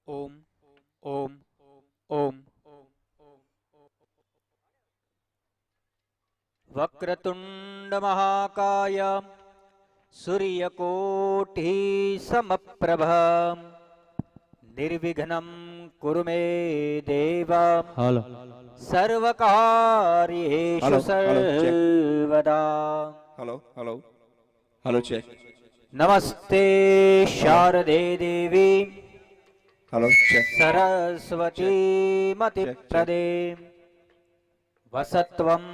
ઓમ ઓમ ઓમ વક્રતુંડ મહાકાય સૂર્યકોટિ સમપ્રભ નિર્વિઘ્નમ કુરુ મે દેવ હાલો સર્વકાર્યેષુ સર્વદા. Hello hello hello check. નમસ્તે શારદે દેવી હલો ચેક. સરસ્વતી મતિ પ્રદે વસત્વમ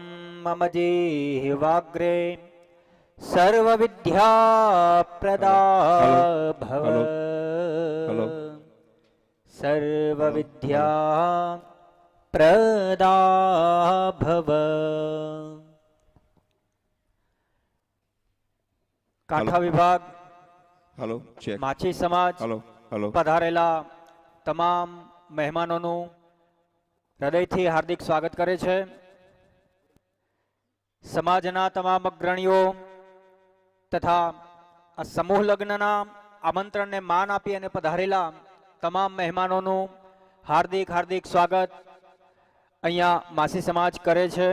મમ જીહ્વાગ્રે સર્વ વિદ્યા પ્રદા ભવ હલો. સર્વ વિદ્યા પ્રદા ભવ. કાંઠા વિભાગ હલો ચેક. માછી સમાજ હલો હલો પધારેલા તમામ મહેમાનોનું હૃદયથી હાર્દિક સ્વાગત કરે છે. સમાજના તમામ અગ્રણીઓ તથા આ સમૂહ લગ્નના આમંત્રણને માન આપી અને પધારેલા તમામ મહેમાનોનું હાર્દિક હાર્દિક સ્વાગત અહીંયા માસી સમાજ કરે છે.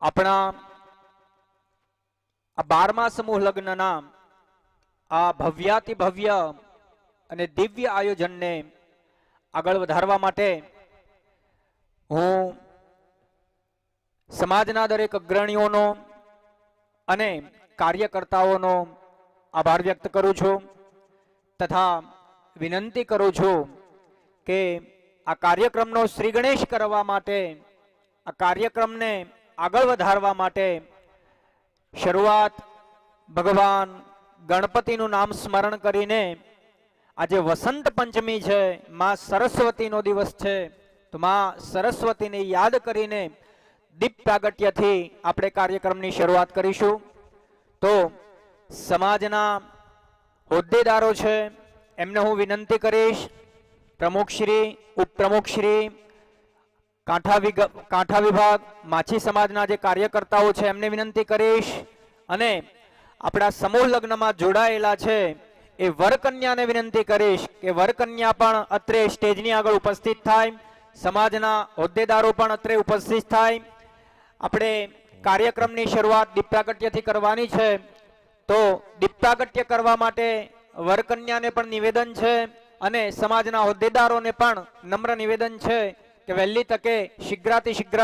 આપણા આ 12મા સમૂહ લગ્નના આ ભવ્યાતિ ભવ્ય અને દિવ્ય આયોજનને આગળ વધારવા માટે હું સમાજના દરેક અગ્રણીઓનો અને કાર્યકર્તાઓનો આભાર વ્યક્ત કરું છું તથા વિનંતી કરું છું કે આ કાર્યક્રમનો શ્રી ગણેશ કરવા માટે, આ કાર્યક્રમને આગળ વધારવા માટે શરૂઆત ભગવાન ગણપતિનું નામ સ્મરણ કરીને આજે વસંત પંચમી છે, માં સરસ્વતીનો દિવસ છે, તો માં સરસ્વતીને યાદ કરીને દીપ પ્રાગટ્યથી આપણે કાર્યક્રમની શરૂઆત કરીશું. તો સમાજના હોદ્દેદારો છે એમને હું વિનંતી કરીશ, પ્રમુખશ્રી, ઉપપ્રમુખશ્રી, કાંઠા વિભાગ માછી સમાજના જે કાર્યકર્તાઓ છે એમને વિનંતી કરીશ અને આપણા સમૂહ લગ્નમાં જોડાયેલા છે એ વરકન્યાને વિનંતી કરીશ કે વરકન્યા પણ અત્રે સ્ટેજની આગળ ઉપસ્થિત થાય, સમાજના હોદ્દેદારો પણ અત્રે ઉપસ્થિત થાય. આપણે કાર્યક્રમની શરૂઆત દીપ પ્રાગટ્યથી કરવાની છે, તો દીપ પ્રાગટ્ય કરવા માટે વરકન્યાને પણ નિવેદન છે અને સમાજના હોદ્દેદારોને પણ નમ્ર નિવેદન છે કે વહેલી તકે શીઘ્રાતિ શીઘ્ર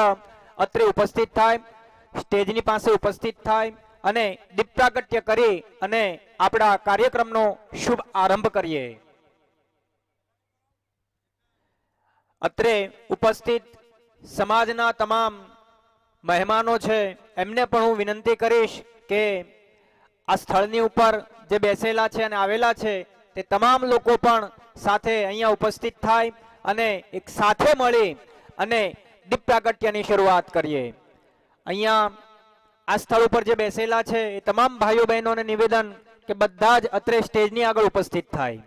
અત્રે ઉપસ્થિત થાય, સ્ટેજની પાસે ઉપસ્થિત થાય અને દીપ પ્રાગટ્ય કરી અને આપણા કાર્યક્રમનો શુભ આરંભ કરીએ. અત્રે ઉપસ્થિત સમાજના તમામ મહેમાનો છે એમને પણ હું વિનંતી કરીશ કે આ સ્થળની ઉપર જે બેસેલા છે અને આવેલા છે તે તમામ લોકો પણ સાથે અહીંયા ઉપસ્થિત થાય અને એક સાથે મળી અને દીપ પ્રાગટ્યની શરૂઆત કરીએ. અહીંયા આ સ્થળ ઉપર જે બેસેલા છે એ તમામ ભાઈઓ બહેનોને નિવેદન કે બધા જ અત્રે સ્ટેજની આગળ ઉપસ્થિત થાય.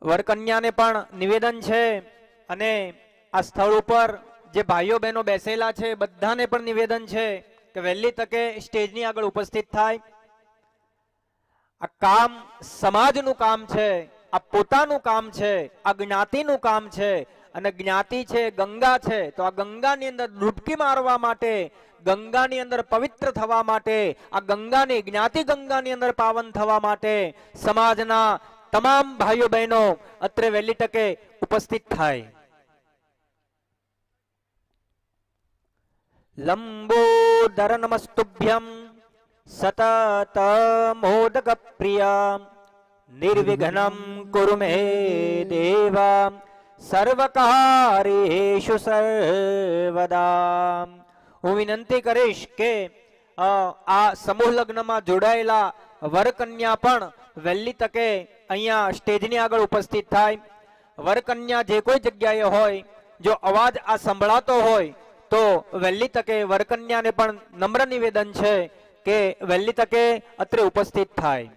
વરકન્યાને પણ નિવેદન છે અને આ સ્થળ ઉપર જે ભાઈઓ બહેનો બેસેલા છે બધાને પણ નિવેદન છે કે વહેલી તકે સ્ટેજની આગળ ઉપસ્થિત થાય. આ કામ સમાજનું કામ છે, આ પોતાનું કામ છે, આ જ્ઞાતિનું કામ છે અને જ્ઞાતિ છે ગંગા છે, તો આ ગંગાની અંદર ડૂબકી મારવા માટે, ગંગાની અંદર પવિત્ર થવા માટે, આ ગંગાની જ્ઞાતિ ગંગાની અંદર પાવન થવા માટે સમાજના તમામ ભાઈઓ બહેનો અત્રે વહેલી તકે ઉપસ્થિત થાય. લંબોદર નમસ્તુભ્યમ સતત મોદક પ્રિય નિર્વિઘ્નમ કુરુ મે દેવ સર્વકાર્યેષુ સર્વદા. હું વિનંતી કરીશ કે આ સમૂહ લગ્નમાં જોડાયેલા વરકન્યા પણ વહેલી તકે અહીંયા સ્ટેજની આગળ ઉપસ્થિત થાય. વરકન્યા જે કોઈ જગ્યાએ હોય, જો અવાજ આ સંભળાતો હોય તો વહેલી તકે વરકન્યાને પણ નમ્ર નિવેદન છે કે વહેલી તકે અત્રે ઉપસ્થિત થાય.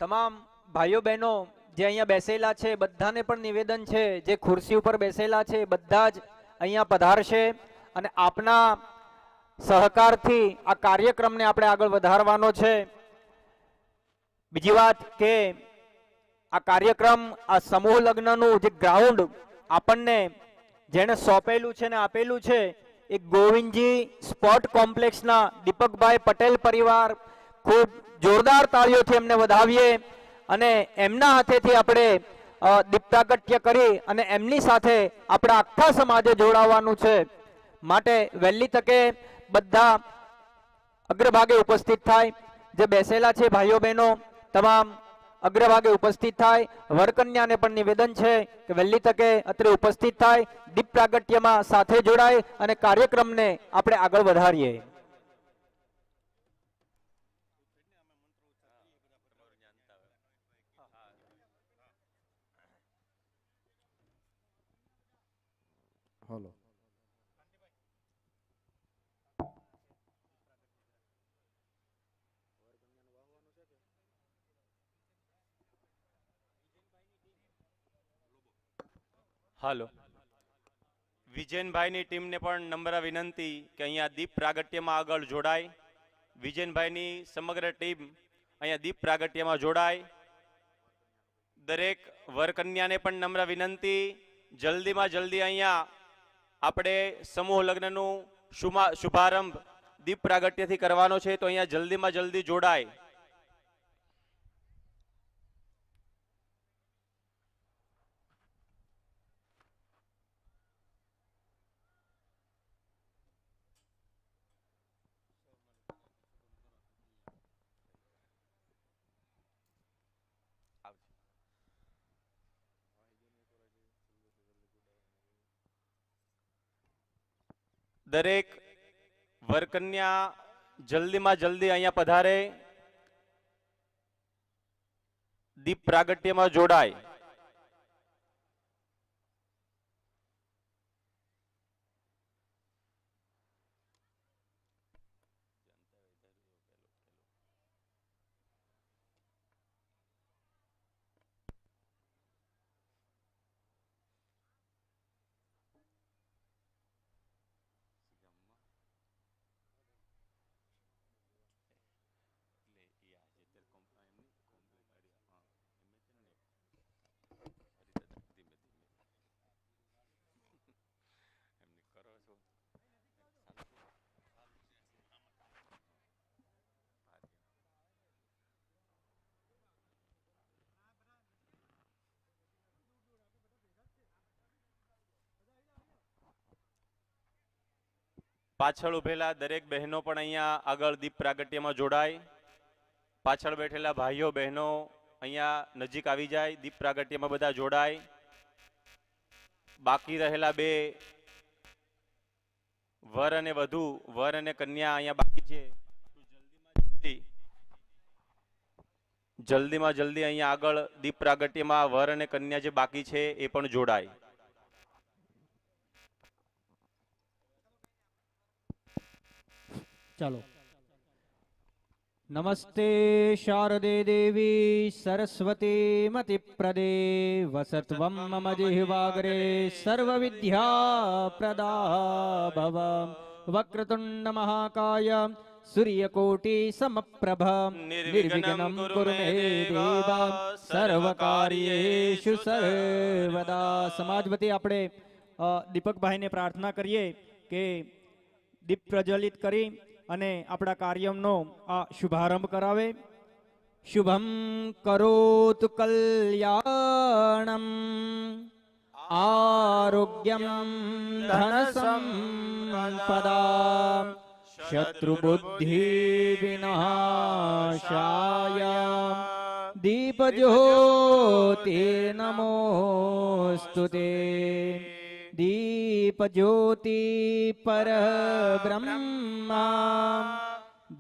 તમામ ભાઈઓ બહેનો જે અહીંયા બેસેલા છે બધાને પણ નિવેદન છે, જે ખુરશી ઉપર બેસેલા છે બધા જ અહીંયા પધારશે અને આપના સહકારથી આ કાર્યક્રમને આપણે આગળ વધારવાનો છે. બીજી વાત કે આ કાર્યક્રમ, આ સમૂહ લગ્નનું જે ગ્રાઉન્ડ આપણને જેને સોંપેલું છે ને આપેલું છે એ ગોવિંદજી સ્પોર્ટ કોમ્પ્લેક્સના દીપકભાઈ પટેલ પરિવાર, ખૂબ જોરદાર તાળીઓથી એમને વધાવીએ અને એમના હાથેથી આપણે દીપ પ્રાગટ્ય કરી અને એમની સાથે આપણા આખા સમાજે જોડાવાનું છે. માટે વહેલી તકે બધા અગ્રભાગે ઉપસ્થિત થાય. જે બેસેલા છે ભાઈઓ બહેનો તમામ અગ્રભાગે ઉપસ્થિત થાય. વરકન્યાને પણ નિવેદન છે કે વહેલી તકે અત્રે ઉપસ્થિત થાય, દીપ પ્રાગટ્યમાં સાથે જોડાય અને કાર્યક્રમને આપણે આગળ વધારીએ. હલો. હાલો, વિજયનભાઈની ટીમને પણ નમ્ર વિનંતી કે અહીંયા દીપ પ્રાગટ્યમાં આગળ જોડાય. વિજયનભાઈની સમગ્ર ટીમ અહીંયા દીપ પ્રાગટ્યમાં જોડાય. દરેક વરકન્યાને પણ નમ્ર વિનંતી, જલ્દીમાં જલ્દી અહીંયા આપણે સમૂહ લગ્નનું શુભારંભ દીપ પ્રાગટ્યથી કરવાનો છે, તો અહીંયા જલ્દીમાં જલ્દી જોડાય. દરેક વરકન્યા જલ્દીમાં જલ્દી અહીંયા પધારે, દીપ પ્રાગટ્યમાં જોડાય. પાછળ ઉભેલા દરેક બહેનો પણ અહીંયા આગળ દીપ પ્રાગટ્યમાં જોડાય. પાછળ બેઠેલા ભાઈઓ બહેનો અહીંયા નજીક આવી જાય, દીપ પ્રાગટ્યમાં બધા જોડાય. બાકી રહેલા બે વર અને વધુ, વર અને કન્યા અહીંયા બાકી છે, જલ્દીમાં જલ્દી અહીંયા આગળ દીપ પ્રાગટ્યમાં વર અને કન્યા જે બાકી છે એ પણ જોડાય. ચાલો. નમસ્તે શારદે દેવી સરસ્વતી મતિ પ્રદે વસત્વમ મમ જિહ્વાગ્રે સર્વ વિદ્યા પ્રદા ભવ વક્રતુંડ મહાકાય સૂર્યકોટિ સમપ્રભ નિર્વિઘ્नं કુરુ મે દેવ સર્વકાર્યેષુ સર્વદા. સમાજ વતી આપણે દીપકભાઈને પ્રાર્થના કરીએ કે દીપ પ્રજ્વલિત કરી અને આપણા કાર્યનો આ શુભારંભ કરાવે. શુભમ કરોતુ કલ્યાણમ આરોગ્યમ ધન સંપદા શત્રુબુદ્ધિ વિનાશાય દીપજ્યોતિર્નમોસ્તુતે. દીપજ્યોતિ પરબ્રહ્મા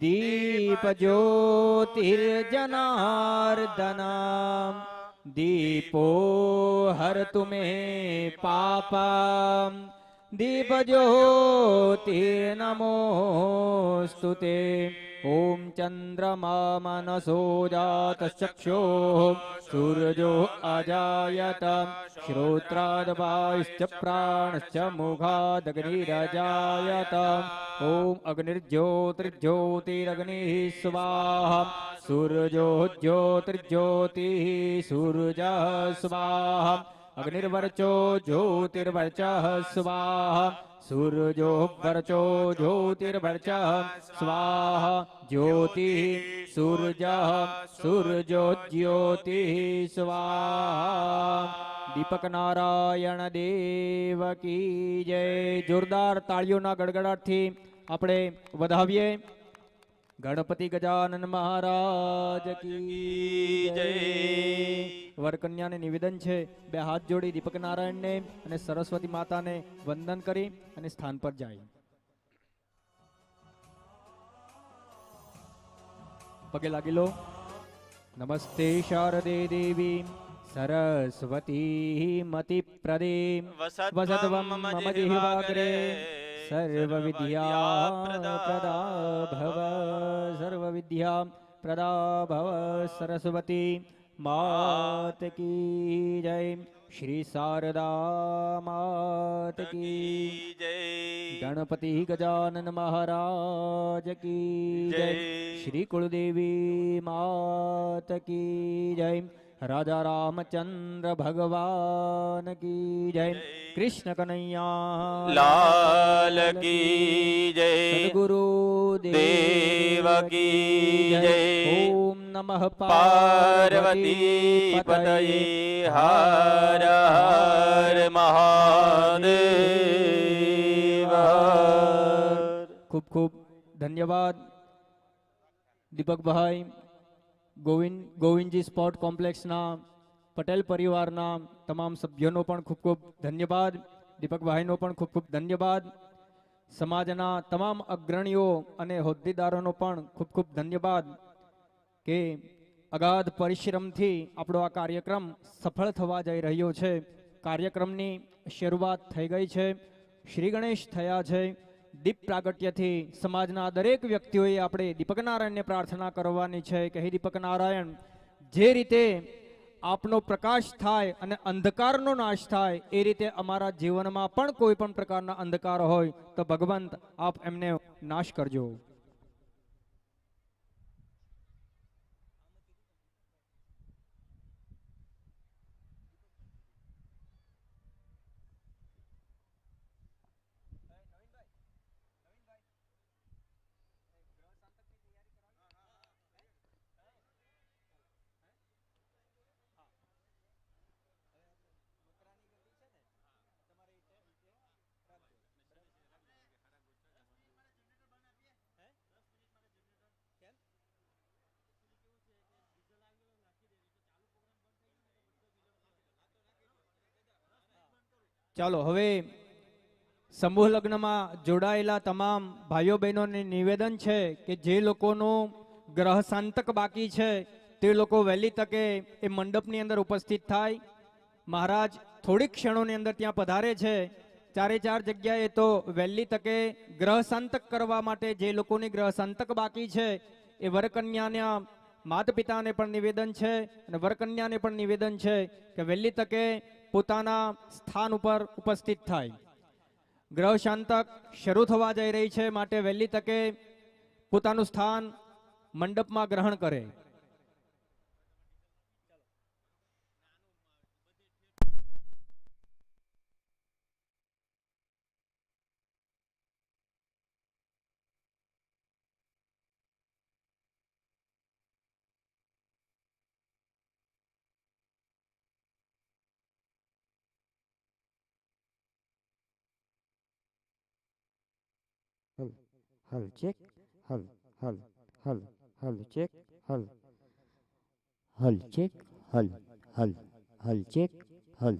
દીપજ્યોતિર્જનાર્દના દીપો હરતુ મે પાપા દીપજ્યોતિર્નમોસ્તુતે. ઓમ ચંદ્રમા મનસો જાતચક્ષો સૂર્યો અજાયત શ્રોત્રાદવાયુશ્ચ પ્રાણશ્ચ મુખાદગ્નિરજાયત. ઓમ અગ્નિર્જ્યોતિર્જ્યોતિરગ્નિ સ્વાહા સૂર્યો જ્યોતિર્જ્યોતિઃ સૂર્ય સ્વાહા અગ્નિર્વર્ચો જ્યોતિર્વર્ચ સ્વાહા સૂર્યો વર્ચો જ્યોતિર્વર્ચ સ્વાહા જ્યોતિ સૂર્ય સૂર્યો જ્યોતિઃ સ્વાહા. દીપક નારાયણ દેવ કી જય. જોરદાર તાળીઓના ગડગડાટથી આપણે વધાવીએ. ગણપતિ ગજાનન મહારાજ કી જય. વરકન્યાને નિવેદન છે બે હાથ જોડી દીપક નારાયણને અને સરસ્વતી માતાને વંદન કરી અને સ્થાન પર જાય. પગે લાગી લો. નમસ્તે શારદે દેવી સરસ્વતી મતિ પ્રદે વસત્વમ મમ જીવાગ્રે સર્વ વિદ્યા પ્રદા ભવ સર્વ વિદ્યા પ્રદા ભવ સરસ્વતી માત કી જય. શ્રી શારદા માત કી જય. ગણપતિ ગજાનન મહારાજ કી જય. શ્રી કુળદેવી માત કી જય. રાજા રામચંદ્ર ભગવાન કી જય. કૃષ્ણ કનૈયા લાલ કી જય. સદગુરુ દેવ કી જય. ઓમ નમઃ પાર્વતી પતયે હર હર મહાદેવ. ખૂબ ખૂબ ધન્યવાદ દીપકભાઈ. ગોવિંદજી સ્પોર્ટ કોમ્પ્લેક્સના પટેલ પરિવારના તમામ સભ્યોનો પણ ખૂબ ખૂબ ધન્યવાદ. દીપકભાઈનો પણ ખૂબ ખૂબ ધન્યવાદ. સમાજના તમામ અગ્રણીઓ અને હોદ્દેદારોનો પણ ખૂબ ખૂબ ધન્યવાદ કે અગાધ પરિશ્રમથી આપણો આ કાર્યક્રમ સફળ થવા જઈ રહ્યો છે. કાર્યક્રમની શરૂઆત થઈ ગઈ છે. શ્રી ગણેશ થયા છે. દીપ પ્રાગટ્યથી સમાજના દરેક વ્યક્તિઓએ આપણે દીપક નારાયણને પ્રાર્થના કરવાની છે કે હે દીપક નારાયણ, જે રીતે આપનો પ્રકાશ થાય અને અંધકારનો નાશ થાય એ રીતે અમારા જીવનમાં પણ કોઈ પણ પ્રકારના અંધકાર હોય તો ભગવંત આપ એમને નાશ કરજો. ચાલો હવે સમૂહ લગ્નમાં જોડાયેલા તમામ ભાઈઓ બહેનોને નિવેદન છે કે જે લોકોનું ગ્રહ શાંતક બાકી છે તે લોકો વહેલી તકે એ મંડપની અંદર ઉપસ્થિત થાય. મહારાજ થોડીક ક્ષણોની અંદર ત્યાં પધારે છે. 4 જગ્યાએ તો વહેલી તકે ગ્રહ શાંતક કરવા માટે જે લોકોની ગ્રહ શાંતક બાકી છે એ વરકન્યાના માતા પિતાને પણ નિવેદન છે અને વરકન્યાને પણ નિવેદન છે કે વહેલી તકે પોતાના સ્થાન ઉપર ઉપસ્થિત થાય. ગ્રહ શાંતક શરૂ થવા જઈ રહી છે માટે વહેલી તકે પોતાનું સ્થાન મંડપમાં ગ્રહણ કરે. હલ હલ ચેક હલ હલ હલ હલ ચેક હલ હલ ચેક હલ હલ હલ ચેક હલ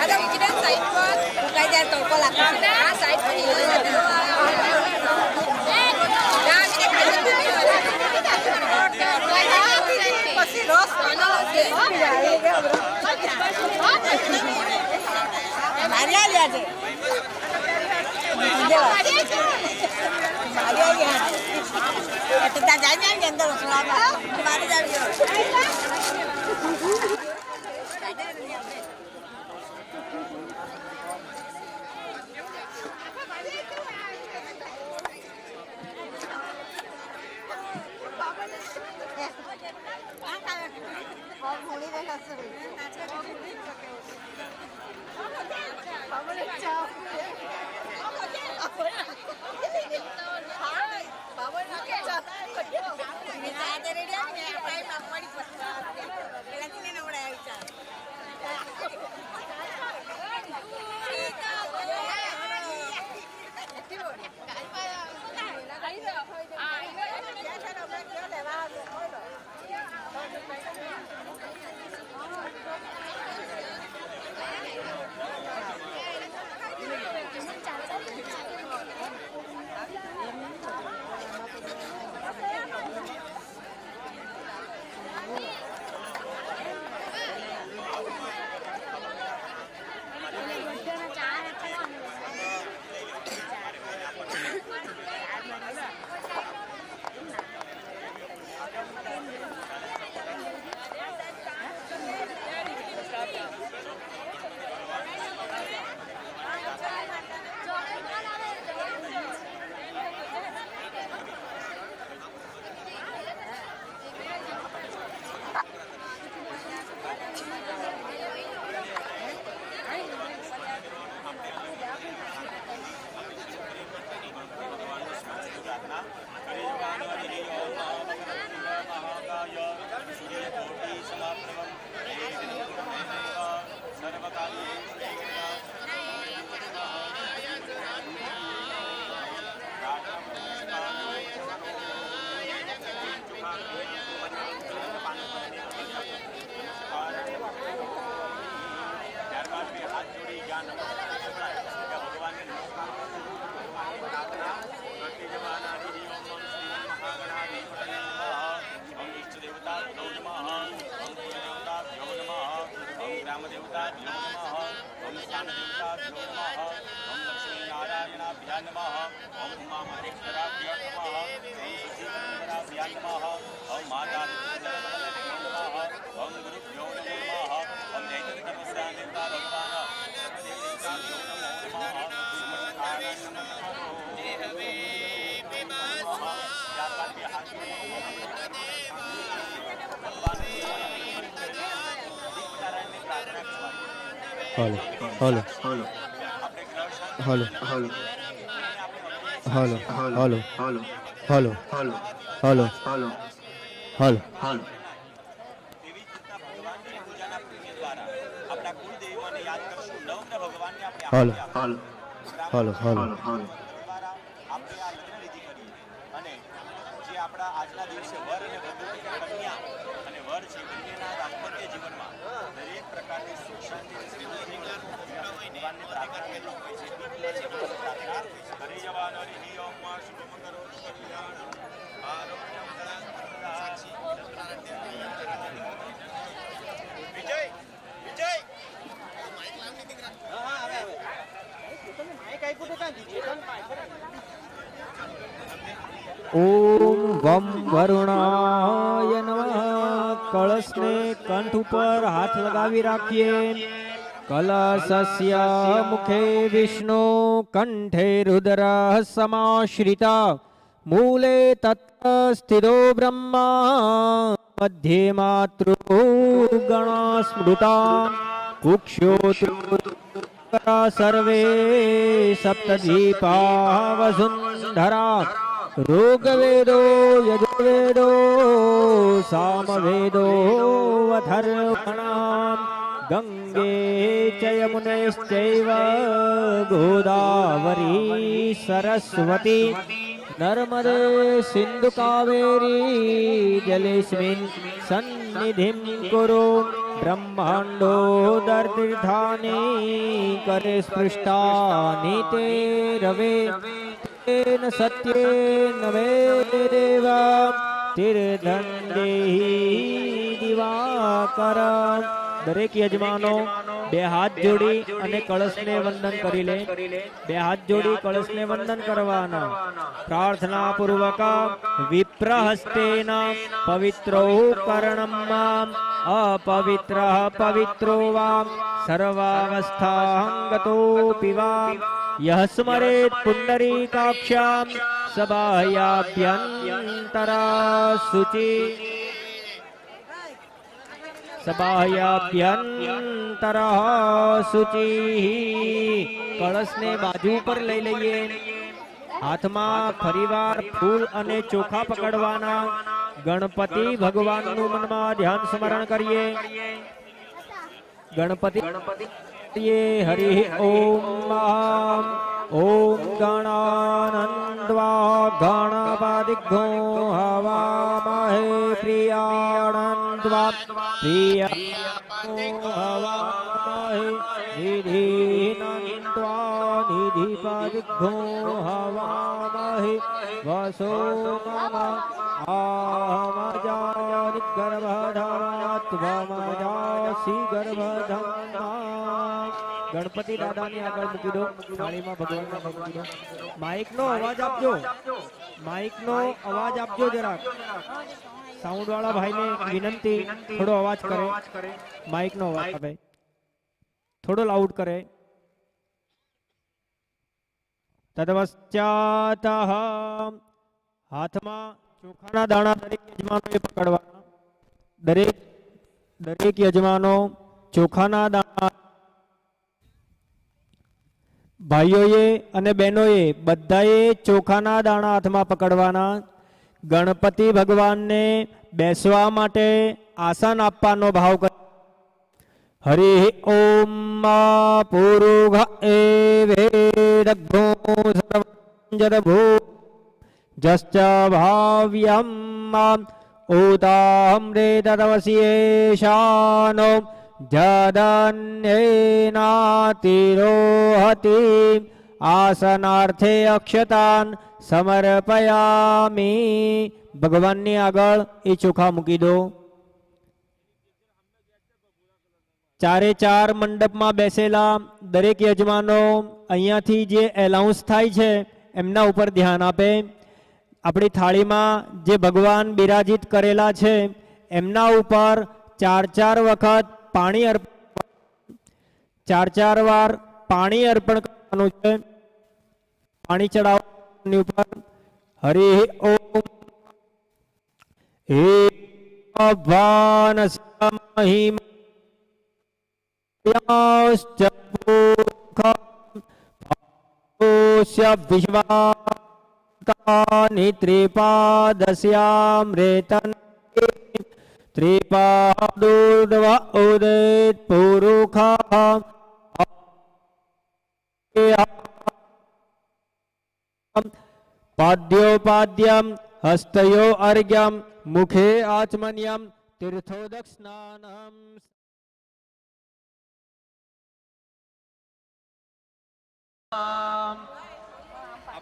Ada ujian side pun, bukan dia toko lah. Ah side pun ini. Maria lihat deh. Maria lihat. Kita jangan yang terus selama. Maria lihat. Hello hello hello hello hello hello hello hello hello hello hello અને જે આપણા આજના દિવસે વર અને વધુ કન્યા અને વર છે બંનેના દાંપત્ય જીવનમાં દરેક પ્રકારની સુખ શાંતિ અને સમૃદ્ધિ ભગવાનની પ્રાર્થના કરતા હોય છે પ્રાર્થના કરી જવાનો હરિ ઓમ માં શુભ કરો કલ્યાણ આરોગ્ય વિજય વિજય ઓમ વમ વરુણાય નમઃ. કળશને કંઠ ઉપર હાથ લગાવી રાખીએ. કલશસ્ય મુખે વિષ્ણુ કંઠે રુદ્ર સમાશ્રિતા મૂલે તત્ર સ્થિતો બ્રહ્મા મધ્યે માતૃ ગણા સ્મૃતા કુક્ષોત્ર સર્વે સપ્તદીપા વસુંધરા ऋग्वेदो यजुर्वेदो सामवेदो अथर्वणां गंगे च यमुनेश्चैव गोदावरी सरस्वती नर्मदे सिन्धु कावेरी जलेस्मिन् सन्निधिं कुरु ब्रह्माण्डो दर्तीर्थानि करे स्पृष्टानि ते रवे तेन सत्येन वेदेवा તીર્થં દેહી દિવાકર. દરેક યજમાનો બે હાથ જોડી અને કળશને વંદન કરી લે. બે હાથ જોડી કળશને વંદન કરવાના. પ્રાર્થના પૂર્વક વિપ્રહસ્તેન પવિત્રો કર્ણમ અપવિત્ર પવિત્રો વા સર્વાવસ્થાંગતો પીવા યહ સ્મરેત પુંડરીકાક્ષામ સબાહ્યાભ્યંતરા શુચિ સબાહ્યાભ્યંતરા શુચિ. કળશને બાજુ પર લઈ લઈએ. હાથમાં ફરીવાર ફૂલ અને ચોખા પકડવાના. ગણપતિ ભગવાનનું મનમાં ધ્યાન સ્મરણ કરીએ. ગણપતિ હરિ ઓમ ઓમ ગણાનંદ્વા ગણપતિઘ્નો હવામહે પ્રિયાણંદ્વા પ્રિયા હવામહે નિધિનંદ્વા નિધિપતિઘ્નો હવામહે વસો આમજાનિ ગર્ભધાત્વમજાસી ગર્ભધમ્મા. ગણપતિ દાદાની આગળ મૂકી દો. થાળીમાં ભગવાનના મૂકી દો. માઇકનો અવાજ આપજો. માઇકનો અવાજ આપજો જરાક. સાઉન્ડ વાળા ભાઈને વિનંતી થોડો અવાજ કરે. માઇકનો અવાજ આપે થોડો લાઉડ કરે. તદવશ્ચાત હાથમાં ચોખાના દાણા દરેક યજમાનોએ પકડવાના. દરેક યજમાનો ચોખાના દાણા ભાઈઓએ અને બહેનોએ બધાએ ચોખાના દાણા હાથમાં પકડવાના. ગણપતિ ભગવાનને બેસવા માટે આસન આપવાનો ભાવ કરે. હરિ ઓમ પુરુષ એવેદગ્નો સર્વંજદભૂ જશ્ચ ભાવ્યમ ઉતામ્રે તદવસ્યેશાનો જદન્યેનાતિરોહતિ આસનાર્થે અક્ષતાન સમર્પયામી. ભગવાનની આગળ એ ચોખા મૂકી દો. ચારે ચાર મંડપમાં બેસેલા દરેક યજમાનો અહીંયાથી જે એલાઉન્સ થાય છે એમના ઉપર ધ્યાન આપે. આપણી થાળીમાં જે ભગવાન બિરાજિત કરેલા છે એમના ઉપર ચાર ચાર વખત પાણી ચાર વાર પાણી અર્પણ કરવાનું છે. પાણી ચડાવવાની ઉપર હરિ ઓમ હે ભગવાન મહિમા વિશ્વાની ત્રિપાદસ્યામૃતન ત્રિપાદુર્વ ઉદિત પુરુખા પાદ્યોપાદ્યમ હસ્તયો અર્ઘ્યમ મુખે આચમન્યમ તીર્થોદક સ્નાનમ.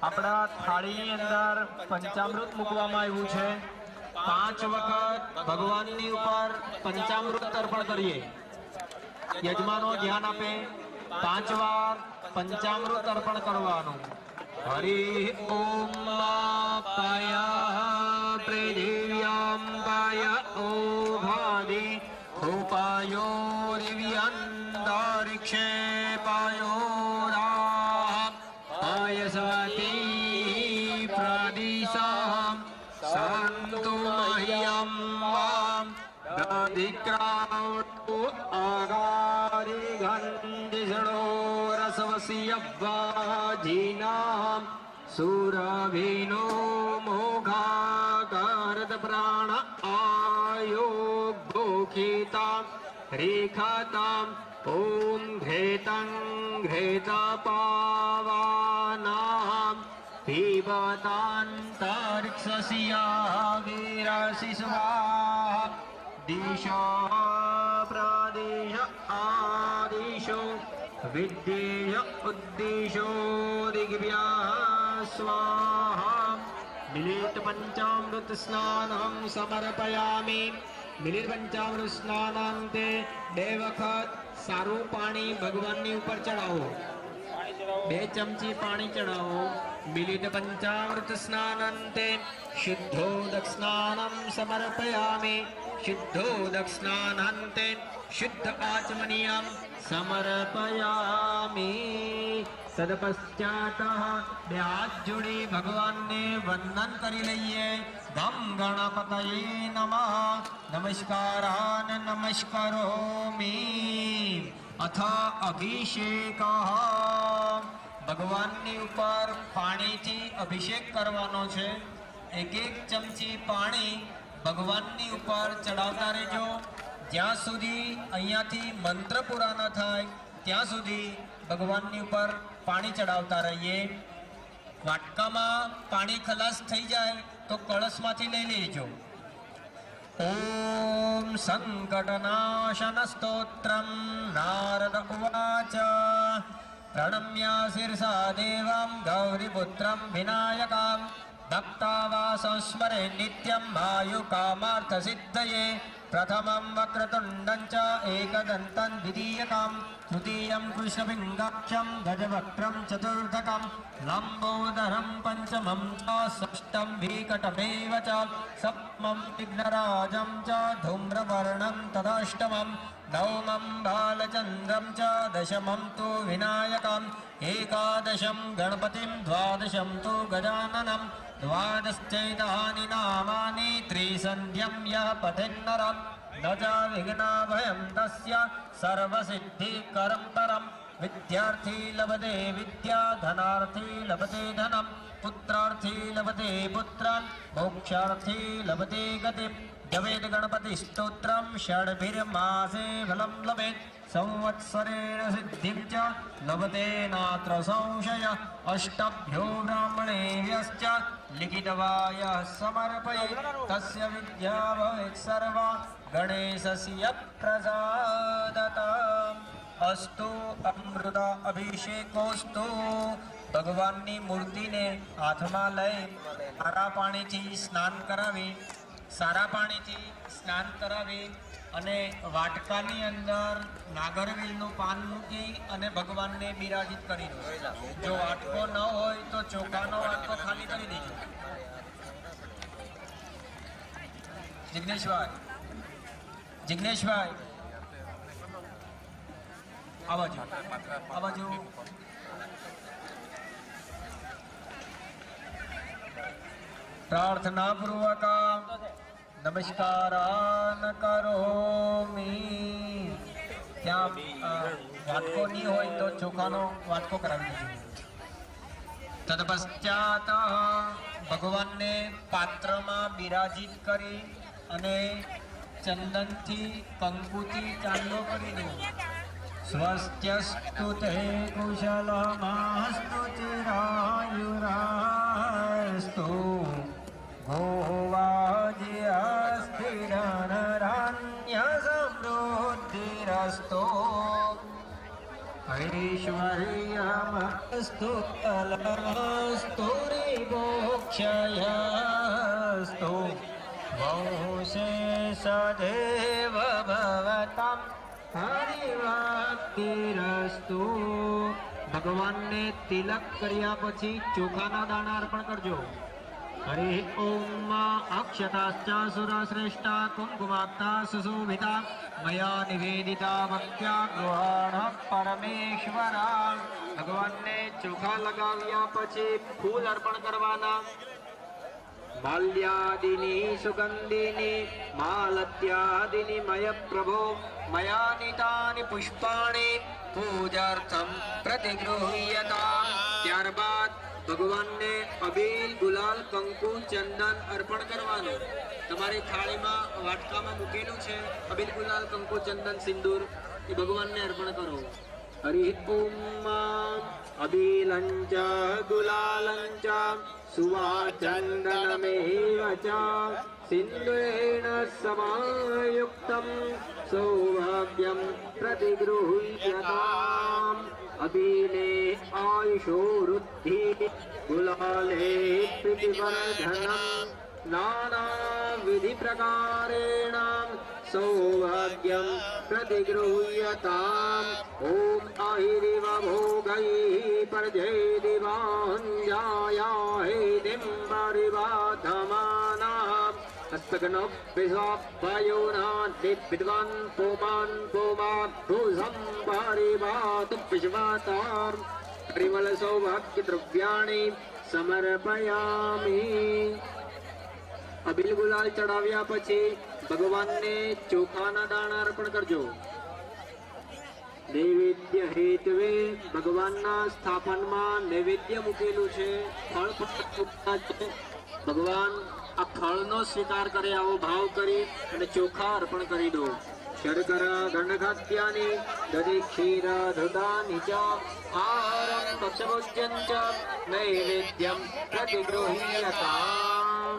આપણા થાળીની અંદર પંચામૃત મૂકવામાં આવ્યું છે. 5 વખત ભગવાનની ઉપર પંચામૃત અર્પણ કરીએ. યજમાનો ધ્યાન આપે. 5 વાર પંચામૃત અર્પણ કરવાનું. હરિ ઓમ પાય પૃથિવ્યામ પાય ઓઘાદિ ઉપાયો દિવ્યંતરિક્ષે પાયો પાયસતી પ્રદિશામ સંતુ મહ્યમ વામ દધિક્રાઉ આગારિ ગંધિષણો રસવસ્યવાજીનામ સુરભિનો મોઘાકારદ પ્રાણ આયો ભોખિતામ રેખાતામ ઓમ ઘ્રેતં ઘ્રેતપાવાનામ પીબતાંતરિક્ષસ્યાવિરસि સ્વાહા દિશો પ્રદેશ આદિશો વિદ્યેય ઉદ્દેશો દિગ્ભ્યઃ સ્વાહા. મિલિત પંચામૃત સ્નાનમ સમર્પયામિ. મિલિત પંચામૃત સ્નાનાંતે 2 વખત સારું પાણી ભગવાનની ઉપર ચડાવો. 2 ચમચી પાણી ચડાવો. મિલિત પંચામૃત સ્નાનાંતે શુદ્ધોદક સ્નાનમ સમર્પયામિ. શુદ્ધોદક સ્નાનાંતે શુદ્ધ આચમનીયમ સમર્પયામિ. તદપશ્ચાત 2 હાથ જોડી ભગવાનને વંદન કરી લઈએ. ગમ ગણપતયે નમઃ. નમસ્કારાન નમસ્કરોમિ. અથ અભિષેક. ભગવાનની ઉપર પાણીથી અભિષેક કરવાનો છે. 1 ચમચી પાણી ભગવાનની ઉપર ચડાવતા રહેજો. જ્યાં સુધી અહીંયાથી મંત્ર પૂરા ન થાય ત્યાં સુધી ભગવાનની ઉપર પાણી ચડાવતા રહીએ. વાટકામાં પાણી ખલાસ થઈ જાય તો કળશમાંથી લઈ લેજો. ઓમ સંકટનાશન સ્તોત્રમ નારદ ઉવાચ. પ્રણમ્ય શિરસા દેવમ ગૌરીપુત્રમ વિનાયકામ ભક્તાવા સંસ્મરે નિત્યમ આયુકામાર્થ સિદ્ધયે. પ્રથમં વક્રતુંડં ચ એકદન્तं દ્વિતીયકં તૃતીયં કૃષ્ણપિંગાક્ષં ગજવક્त्रं ચતુર્થકં લંબોદરં પંચમં ચ ષષ્ઠં વિકટમેવ ચ સપ્તમં વિઘ્નરાજં ચ ધૂમ્રવર્ણં તદષ્ટમં નવમં બાલચંદ્રં ચ દશમં તુ વિનાયકં એકાદશં ગણપતિં દ્વાદશં તુ ગજાનनं દ્વાદશ્ચૈતાनि નામાनि ત્રિસંધ્યં યઃ પઠેન્નરં ન ચ વિઘ્નાભયં તસ્ય સર્વસિદ્ધિકરં પરમ. વિદ્યાર્થી લભતે વિદ્યા ધનાર્થી લભતે ધનમ પુત્રાર્થી લભતે પુત્રં મોક્ષાર્થી લભતે ગતિમ. જવેદ ગણપતિ સ્તોત્રમ ષડભિર્માસે ફલમ લભેત. સંવત્સરેણ સિદ્ધિં ચ લભતે નાત્ર સંશય. અષ્ટભ્યો બ્રાહ્મણેભ્યશ્ચ લિખિતવાય સમર્પયેત. તસ્ય વિદ્યા ભવેત સર્વા ગણેશસ્ય પ્રસાદતઃ. અસ્તુ અમૃત અભિષેકોસ્તુ. ભગવાનની મૂર્તિને હાથમાં લઈ ખારા પાણીથી સ્નાન કરાવી સારા પાણીથી સ્નાન કરાવી અને વાટકાની અંદર નાગરવેલનું પાન મૂકી અને ભગવાનને બિરાજિત કરી દો. જો વાટકો ન હોય તો ચોખાનો વાટકો ખાલી કરી દેજો. જિગ્નેશભાઈ આ બાજુ પ્રાર્થના પૂર્વક નમસ્કારાન કરોમી. ત્યાં વાટકો નહીં હોય તો ચોખાનો વાટકો કરાવી દેજો. તદપશ્ચાત ભગવાનને પાત્રમાં બિરાજિત કરી અને ચંદનથી કંકુથી ચાંદલો કરી દો. સ્વસ્ત્યસ્તુ તે કુશલમાસ્તુ ચિરાયુરાસ્તુ ભોવાજ્યસ્થિરનરાન્ય સમૃદ્ધિરસ્તો ऐश्वर्यमस्तु अलमस्तु रिमोक्षयस्तु वंशे सदैव भवतां हरिभक्तिरस्तु. ભગવાનને તિલક કર્યા પછી ચોખાના દાણા અર્પણ કરજો. હરિ ઓમ અક્ષતાશ્ચા સુરશ્રેષ્ઠા કુંકુમાત્તા સુશોભિતા મયા નિવેદિતા ભક્ત્યા ગૃહાણ પરમેશ્વરા. ભગવાનને ચોખા લગાવ્યા પછી ફૂલ અર્પણ કરવાના. માલ્યાદિની સુગંધિની માલત્યાદિની મય પ્રભો મયા નીતાની પુષ્પાણી પૂજાર્થમ પ્રતિગૃહ્યતા. ત્યારબાદ ભગવાનને અબીલ ગુલાલ કંકુ ચંદન અર્પણ કરવાનું. તમારી થાળીમાં વાટકામાં મૂકેલું છે અબીલ ગુલાલ કંકુ ચંદન સિંદૂર, એ ભગવાનને અર્પણ કરો. હરિ ઓમ અબીલંચ ગુલાલંચ સુવાચંદનમેવ ચ સિંદુરેણ સમાયુક્તમ સૌભાગ્યમ પ્રતિગૃહ્યતામ. અબીલે આયુષો વૃદ્ધિ ગુલાલે પ્રીતિવર્ધનમ નાના વિધિ પ્રકારેણ સૌભાગ્યમ પ્રતિગૃહ્યતામ. ઓમ આહિરિવ ભોગૈ પરજે દિવાંજાયા હે દિંબરિવાધમાના હસ્તગનો વિશ્વાભયોના વિદ્વાન પોમાન પોમાત ભૂસંભારિવાત વિશ્વાતાર પરિમલ સૌભાગ્ય દ્રવ્યાણી સમર્પયામી. અબીલ ગુલાલ ચડાવ્યા પછી ભગવાનને ચોખાના દાણા અર્પણ કરજો. નૈવેદ્ય હેતવે ભગવાનના સ્થાપનમાં નૈવેદ્ય મૂકેલું છે, ફળ છે. ભગવાન આ ફળનો સ્વીકાર કરે આવો ભાવ કરી અને ચોખા અર્પણ કરી દો. શર્કરા ગણખાદ્યાની દધી ક્ષીર ધૃતાની ચ આહારમ ભક્ષભોજ્યં ચ નૈવેદ્યમ પ્રતિગૃહ્યતામ.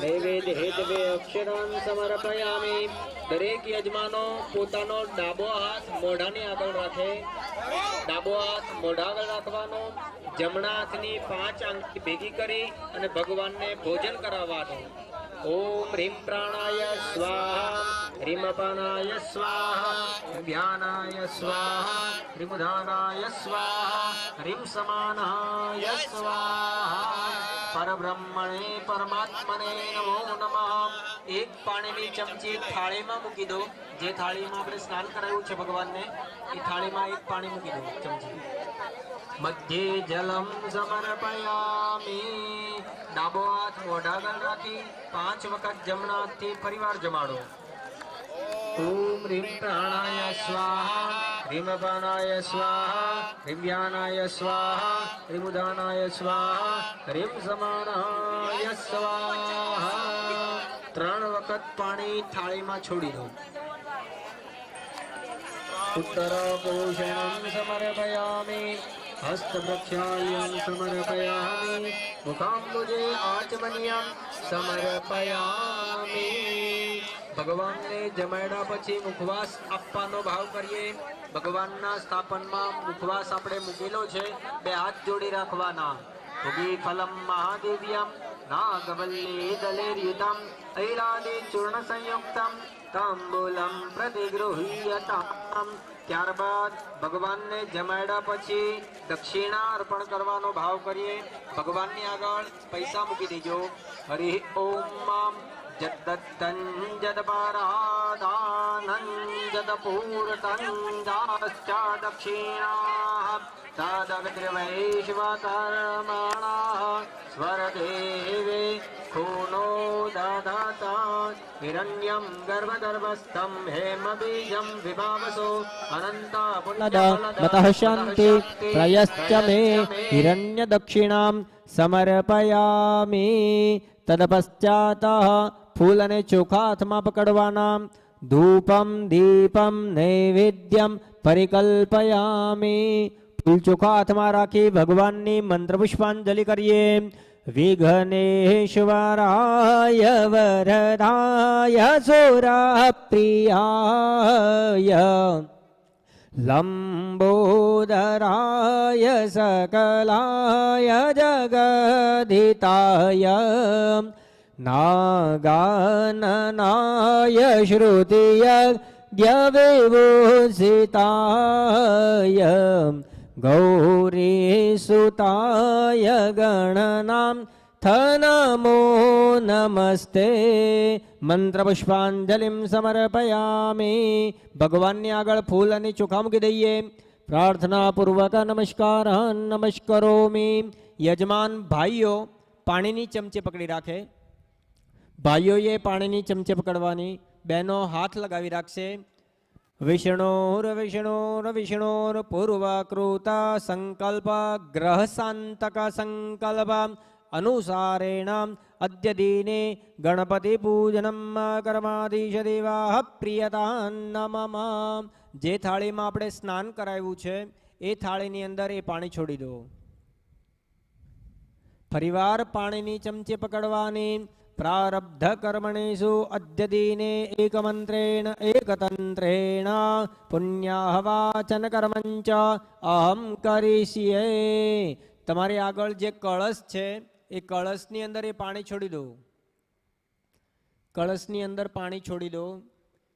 નૈવેદ્ય હેતવે અક્ષરાન સમર્પયામિ. દરેક યજમાનો પોતાનો ડાબો હાથ મોઢાની આગળ રાખે. ડાબો હાથ મોઢા આગળ રાખવાનો. જમણા હાથની 5 આંગળી ભેગી કરી અને ભગવાનને ભોજન કરાવવાનું. ઓમ હ્રીમ પ્રાણાય સ્વાહા, હ્રીમ અપાનાય સ્વાહા, ધ્યાનાય સ્વાહા, હ્રીમ ઉધાનાય સ્વાહા, હ્રીમ સમાનાય સ્વાહા. પરબ્રહ્મણે પરમાત્મને નમો નમઃ. એક પાણીની ચમચી થાળીમાં મૂકી દો. જે થાળીમાં આપણે સ્નાન કરાવ્યું છે ભગવાનને, એ થાળીમાં એક પાણી મૂકી દો ચમચી. મધ્યે જલમ સમર્પયામિ. ડાબો હાથ મોઢા આગળ રાખી 5 વખત જમણા હાથથી ફરીવાર જમાડો. ઓમ હ્રીમ પ્રાણાય સ્વાહા, હ્રીમ અપાનાય સ્વાહા, હ્રીમ વ્યાનાય સ્વાહા, હ્રીમ ઉદાનાય સ્વાહા, હ્રીમ સમાનાય સ્વાહા. 3 વખત પાણી થાળીમાં છોડી દો. ઉત્તર પોષણમ સમર્પયામિ. હસ્ત પ્રક્ષાલ્યમ સમર્પયામિ. મુખાંબુજે આચમન્યમ સમર્પયામિ. ભગવાનને જમાડ્યા પછી મુખવાસ આપવાનો ભાવ કરીએ. ભગવાનના સ્થાપનમાં મુખવાસ આપણે મૂકેલો છે, 2 હાથ જોડી રાખવાના. ભોગી ફલમ મહાદેવ્યમ नागवल्ली दलेर्युतम् ऐलादि चूर्ण संयुक्तम् तांबूलम પ્રતિગૃહ્યતામ। ત્યારબાદ ભગવાનને જમાડ્યા પછી દક્ષિણા અર્પણ કરવાનો ભાવ કરીએ। ભગવાનની આગળ પૈસા મૂકી દેજો। હરિ ઓમ જદત્તં જદપરાદાનં જદપૂર્તં દાશ્ચ દક્ષિણા તદગ્રવૈશ્વકર્મણઃ સ્વરદેવે ખૂનો દધાતા હિરણ્યમ ગર્ભગર્ભસ્થં હેમબીજં વિભાવસો અનંતા મતઃ શાંતિ પ્રયશ્ચ મે હિરણ્ય દક્ષિણામ સમર્પયામિ। તદપશ્ચાત ફૂલ અને ચોખા હાથમાં પકડવાના। ધૂપમ દીપમ નૈવેદ્યમ પરિકલ્પયામિ। ફૂલ ચોખા હાથમાં રાખી ભગવાનની મંત્ર પુષ્પાંજલિ કરીએ। વિઘ્નેશ્વરાય વરદાય સુરપ્રિયાય લંબોદરાય સકલાય જગદિતાય નાગાનનાય શ્રુતિયજ્ઞવિભૂષિતાય ગૌરીસુતાય ગણનામ નમો નમસ્તે। મંત્ર પુષ્પાંજલિમ સમર્પયામિ। ભગવાનની આગળ ફૂલ અને ચોખા મૂકી દઈએ। પ્રાર્થના પૂર્વક નમસ્કાર નમસ્કરોમિ। યજમાન ભાઈઓ પાણીની ચમચી પકડી રાખે। ભાઈઓએ પાણીની ચમચી પકડવાની, બહેનો હાથ લગાવી રાખશે। વિષ્ણુર વિષ્ણુર વિષ્ણુર પૂર્વકૃત સંકલ્પ ગ્રહ શાંતક સંકલ્પ અનુસારેણ અદ્ય દિને ગણપતિ પૂજનમ કર્માધીશ દેવા પ્રિયતાન્નમમ। જે થાળીમાં આપણે સ્નાન કરાવ્યું છે એ થાળીની અંદર એ પાણી છોડી દો। ફરીવાર પાણીની ચમચી પકડવાની। પ્રારબ્ધ કર્મણેષુ અદ્ય દિને એક મંત્રેણ એક તંત્રેણ પુણ્યાહવાચન કર્મંચ અહમ કરીષ્યે। તમારી આગળ જે કળશ છે એ કળશની અંદર એ પાણી છોડી દો। કળશની અંદર પાણી છોડી દો।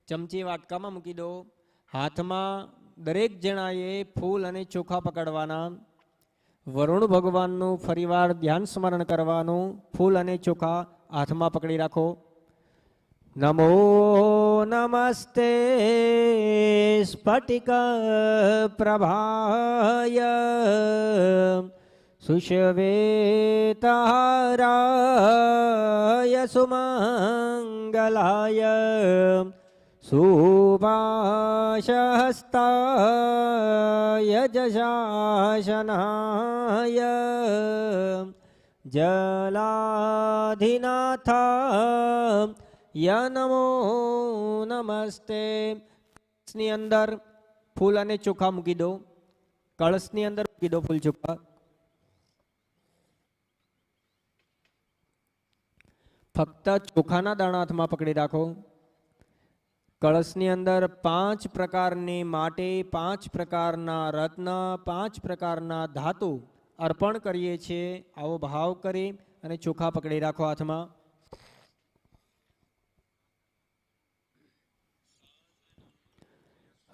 ચમચી વાટકામાં મૂકી દો। હાથમાં દરેક જણાએ ફૂલ અને ચોખા પકડવાના। વરુણ ભગવાનનું ફરીવાર ધ્યાન સ્મરણ કરવાનું। ફૂલ અને ચોખા હાથમાં પકડી રાખો। નમો નમસ્તે સ્ફટિક પ્રભાય સુશ્વેતહારાય સુમંગલાય સુભાષહસ્તાય જશાસનાય જલાધિનાથાય નમો નમસ્તે। કળશની અંદર ફૂલ અને ચોખા મૂકી દો। કળશની અંદર મૂકી દો ફૂલ ચોખા। ફક્ત ચોખાના દાણા હાથમાં પકડી રાખો। કળશની અંદર 5 પ્રકારની માટી, 5 પ્રકારના રત્ન, 5 પ્રકારના ધાતુ અર્પણ કરીએ છીએ। આવો ભાવ કરી અને ચોખા પકડી રાખો હાથમાં।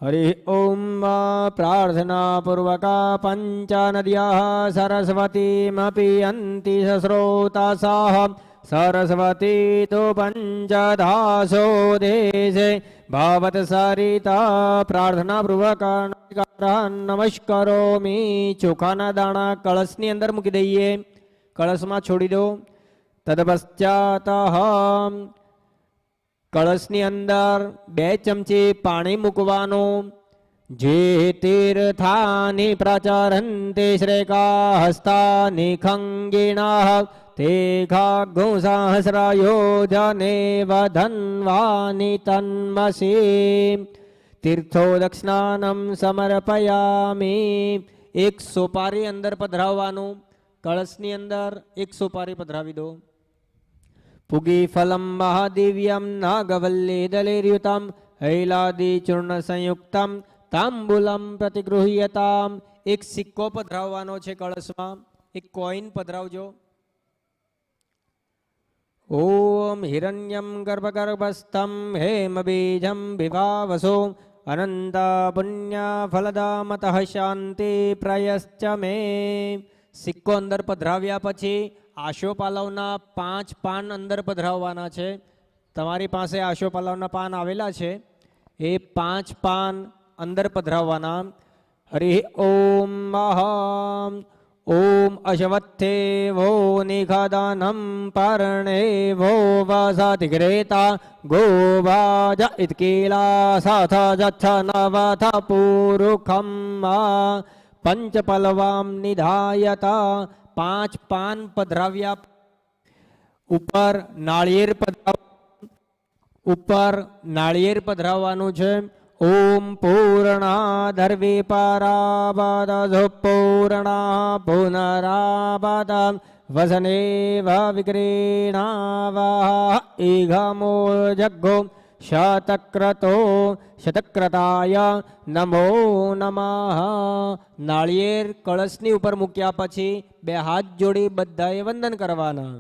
હરિ ઓમ પ્રાર્થના પૂર્વક પંચનદ્યા સરસ્વતીમપિયંતિ સસ્રોતાસાહ સરસ્વતી તો પંચદાસો દેશે ભાવત સરિતા। પ્રાર્થના પૂર્વક નમસ્કરોમિ। ચોખાના દાણા કળશની અંદર મૂકી દઈએ। કળશમાં છોડી દો। તદપશ્ચાત કળશની અંદર 2 ચમચી પાણી મૂકવાનું। જે તીર્થાની પ્રચરંતે શ્રેકા હસ્તાની ખંગિણા તે ખાગો સહસ્રયોજને વધન્વાની તન્મસી। તીર્થો દક્ષિણાનમ સમર્પયામિ। 1 સોપારી અંદર પધરાવવાનું। કળશની અંદર 1 સોપારી પધરાવી દો। પુગી ફલમ મહાદિવ્યમ નાગવલ્લી દલેર્યુતમ હૈલાદિ ચૂર્ણ સંયુક્તમ તાંબૂલમ પ્રતિગૃહ્યતામ। 1 સિક્કો પધરાવવાનો છે કળશમાં। 1 કોઈન પધરાવજો। ઓમ હિરણ્યમ ગર્ભગર્ભસ્થમ હેમબીજમ વિભાવસો અનંત પુણ્ય ફલદામતઃ શાંતિ પ્રયશ્ચ મે. સિક્કો અંદર પધરાવ્યા પછી આશોપાલવના 5 પાન અંદર પધરાવવાના છે. તમારી પાસે આશોપાલવના પાન આવેલા છે, એ 5 પાન અંદર પધરાવવાના. હરિ ઓમ મહા ઓમ અશ્વત્થે વો નિખાદાનમ પરણે વો વસતિગ્રેતા ગોવાજ ઇત્કીલા સાથ જચ્છ નવથ પુરુખમ પંચપલવામ નિધાયતા. 5 પાન પધરાવ્યા ઉપર નાળિયેર પધરાવવાનું છે. ઓમ પૂર્ણાધર્વી પરાબદ પૂર્ણા પુનરાબદ વસનેવ વિગ્રહણાવઃ ઈઘમો જગ્ગો શતક્રતો શતક્રતાય નમો નમઃ. નાળિયેર કળશની ઉપર મૂક્યા પછી 2 હાથ જોડી બધાએ વંદન કરવાના.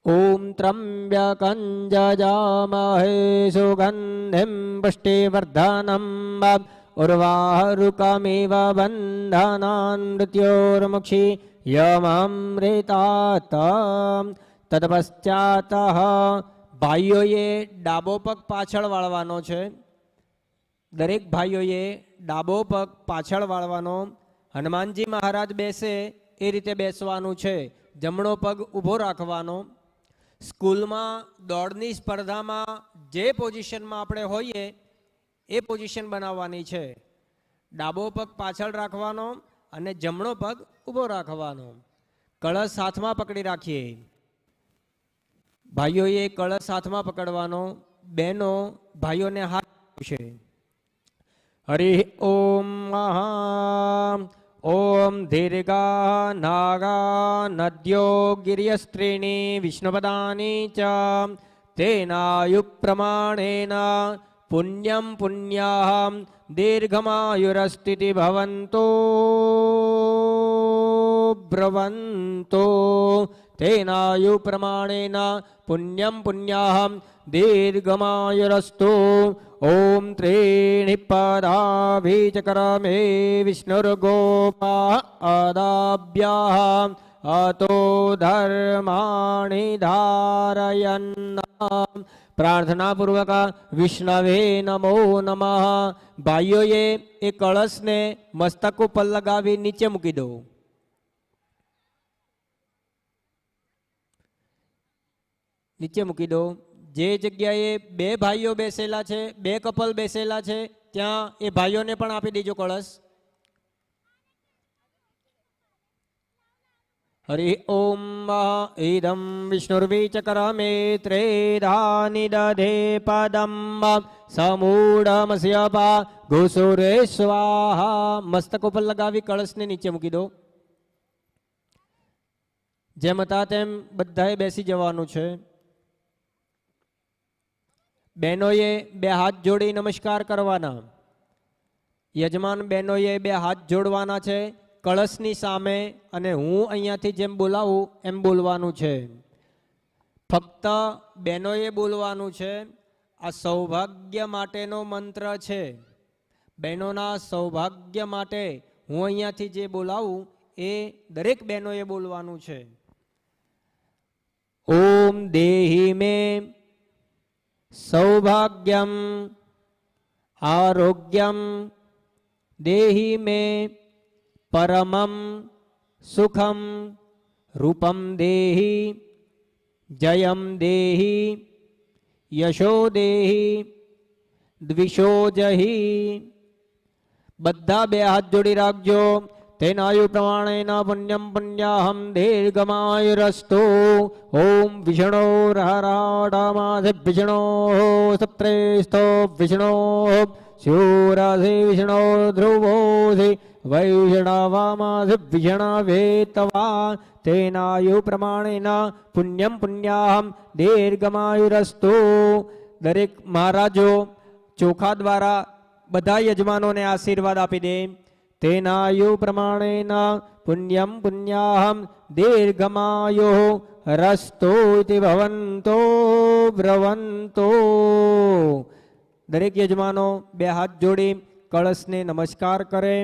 ઓમ ત્રંબ્યકં જજામહે સુગંધિમ પુષ્ટિવર્ધનમ ઉર્વારુકમિવ બંધનાન મૃત્યોર્મુક્ષી યમમૃતાત. તત્પશ્ચાત ભાઈઓએ ડાબો પગ પાછળ વાળવાનો છે. દરેક ભાઈઓએ ડાબો પગ પાછળ વાળવાનો. હનુમાનજી મહારાજ બેસે એ રીતે બેસવાનું છે. જમણો પગ ઊભો રાખવાનો. સ્કૂલમાં દોડની સ્પર્ધામાં જે પોઝિશનમાં આપણે હોઈએ એ પોઝિશન બનાવવાની છે. ડાબો પગ પાછળ રાખવાનો અને જમણો પગ ઊભો રાખવાનો. કળશ હાથમાં પકડી રાખીએ. ભાઈઓએ કળશ હાથમાં પકડવાનો, બહેનો ભાઈઓને હાથ આપશે. હરિ ઓમ મહા ઓમ દીર્ઘા નાગા નદ્યો ગિર્યસ્ત્રીણી વિષ્ણુપદાની ચ તેનાયુ પ્રમાણેન પુણ્યમ પુણ્યાહમ દીર્ઘમાયુરસ્તિતિ ભવન્તો બ્રવન્તો. તેનાયુ પ્રમાણેન પુણ્યમ પુણ્યાહમ દીર્ઘમાયુરસ્તુ. ઓમ ત્રીણિ પદાભીચક્રમે વિષ્ણુર્ગોપાદાભ્યાઃ અતો ધર્માણિ ધારયન્. પ્રાર્થનાપૂર્વક વિષ્ણવે નમો નમઃ. ભાઈઓએ એ કળશને મસ્તક ઉપર લગાવી નીચે મૂકી દો. નીચે મૂકી દો. જે જગ્યાએ 2 ભાઈઓ બેસેલા છે, 2 કપલ બેસેલા છે, ત્યાં એ ભાઈઓને પણ આપી દેજો કળશ. હરિ ઓમ ઇદમ વિષ્ણુર્વિચક્રમે ત્રેધાનિ દધે પદમ સમૂઢમસ્ય ઘુસુરે સ્વાહા. મસ્તક ઉપર લગાવી કળશને નીચે મૂકી દો. જેમ હતા તેમ બધાએ બેસી જવાનું છે. બહેનોએ 2 હાથ જોડી નમસ્કાર કરવાના. યજમાન બહેનોએ 2 હાથ જોડવાના છે કળશની સામે અને હું અહીંયાથી જેમ બોલાવું એમ બોલવાનું છે. ફક્ત બહેનોએ બોલવાનું છે. આ સૌભાગ્ય માટેનો મંત્ર છે. બહેનોના સૌભાગ્ય માટે હું અહીંયાથી જે બોલાવું એ દરેક બહેનોએ બોલવાનું છે. ઓમ દેહી મે સૌભાગ્યમ આરોગ્યમ દેહી મે પરમમ સુખમ રૂપમ દેહી જયમ દેહી યશો દેહી દ્વિષો જહી. બધા 2 હાથ જોડી રાખજો. તેનાયુ પ્રમાણેન પુણ્યમ પુણ્યાહમ દીર્ઘમાયુરસ્તુ. ઓમ વિષ્ણો હરાડામાધિ વિષ્ણો સપ્રેસ્થો વિષ્ણો શૂરાધિ વિષ્ણો ધ્રુવોધિ વૈષ્ણવામાધિ વિષ્ણવેતવા. તેનાયુ પ્રમાણેન પુણ્યમ પુણ્યાહમ દીર્ઘમાયુરસ્તુ. દરેક મહારાજો ચોખા દ્વારા બધા યજમાનોને આશીર્વાદ આપી દે. તેનાયુ પ્રમાણેન પુણ્યમ પુણ્યાહમ દીર્ઘમાયો રસ્તો ઇતિ ભવંતો બ્રવંતો. દરેક યજમાનો બે હાથ જોડી કળશને નમસ્કાર કરે.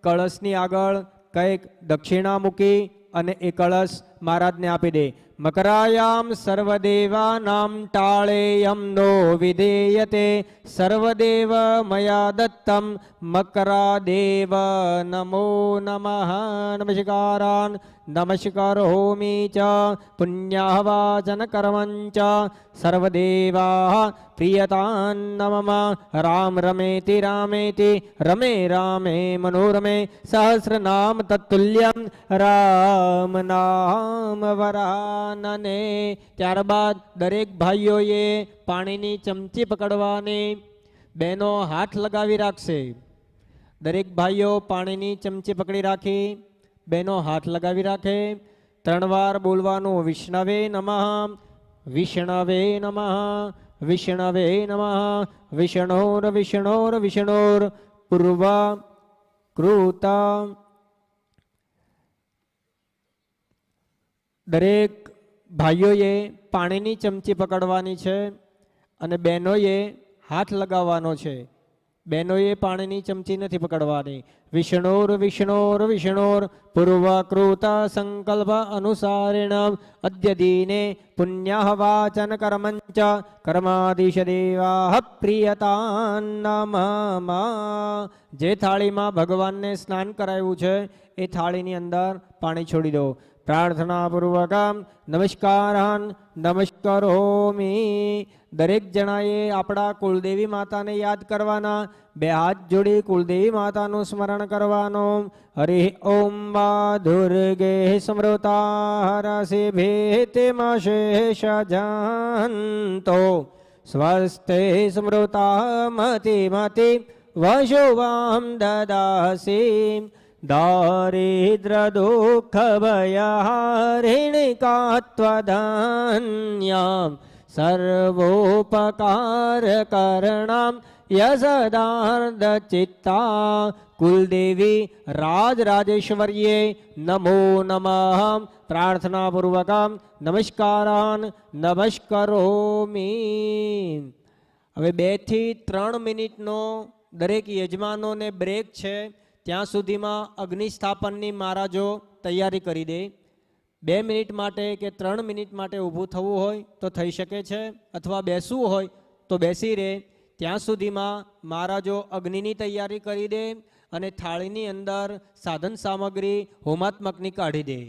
કળશની આગળ કંઈક દક્ષિણા મૂકી અને એ કળશ મહારાજને આપી દે. મકરાયામ સર્વદેવાનામ ટાળેયમ નો વિધેયતે સર્વદેવ મયા દત્તમ મકરાદેવ નમો નમઃ. નમસ્કારાન નમસ્કારોમિ ચ પુણ્યવાચન કર્મંચ સર્વદેવા પ્રિયતાન મમ. રામ રમેતિ રામેતિ રમે રામે મનોરમે સહસ્રનામ તત્તુલ્યમ રામ નામ વરાનને. ત્યારબાદ દરેક ભાઈઓએ પાણીની ચમચી પકડવાની. બહેનો હાથ લગાવી રાખશે. દરેક ભાઈઓ પાણીની ચમચી પકડી રાખી બહેનો હાથ લગાવી રાખે. 3 વાર બોલવાનું વિષ્ણવે નમઃ વિષ્ણવે નમઃ વિષ્ણવે નમઃ વિષ્ણોર વિષ્ણોર વિષ્ણોર પૂર્વ કૃત. દરેક ભાઈઓએ પાણીની ચમચી પકડવાની છે અને બહેનોએ હાથ લગાવવાનો છે. બહેનોએ પાણીની ચમચી નથી પકડવાની. વિષ્ણોર વિષ્ણોર વિષ્ણોર પૂર્વકૃત સંકલ્પ અનુસારેણ અદ્ય દિને પુણ્યવાચન કર્મંચ કર્માદિશ દેવા પ્રિયતાન નમઃ. જે થાળીમાં ભગવાનને સ્નાન કરાવ્યું છે એ થાળીની અંદર પાણી છોડી દો. પ્રાર્થના પૂર્વક નમસ્કારાન નમસ્કારોમિ. દરેક જણાએ આપણા કુળદેવી માતાને યાદ કરવાના. બે હાથ જોડી કુળદેવી માતાનું સ્મરણ કરવાનું. હરિ ઓમ વા દુર્ગે સ્મૃતા રસે ભેતમશેષ જાંતો સ્વસ્તે સ્મૃતા મતિ મતિ વશુવામ દદાસી. દારિદ્ર દુઃખ ભયહારિણિકાત્વધાન્યામ સર્વોપકાર કરણામ યસદાર્દ ચિત્તા. કુલદેવી રાજરાજેશ્વરીએ નમો નમઃ. પ્રાર્થના પૂર્વક નમસ્કારાન નમસ્કારોમિ. હવે 2 થી 3 મિનિટનો દરેક યજમાનોને બ્રેક છે. ત્યાં સુધીમાં અગ્નિ સ્થાપનની મહારાજો તૈયારી કરી દે. 2 મિનિટ માટે કે 3 મિનિટ માટે ઊભું થવું હોય તો થઈ શકે છે અથવા બેસવું હોય તો બેસી રહે. ત્યાં સુધીમાં મહારાજો અગ્નિની તૈયારી કરી દે અને થાળીની અંદર સાધન સામગ્રી હોમાત્મકની કાઢી દે.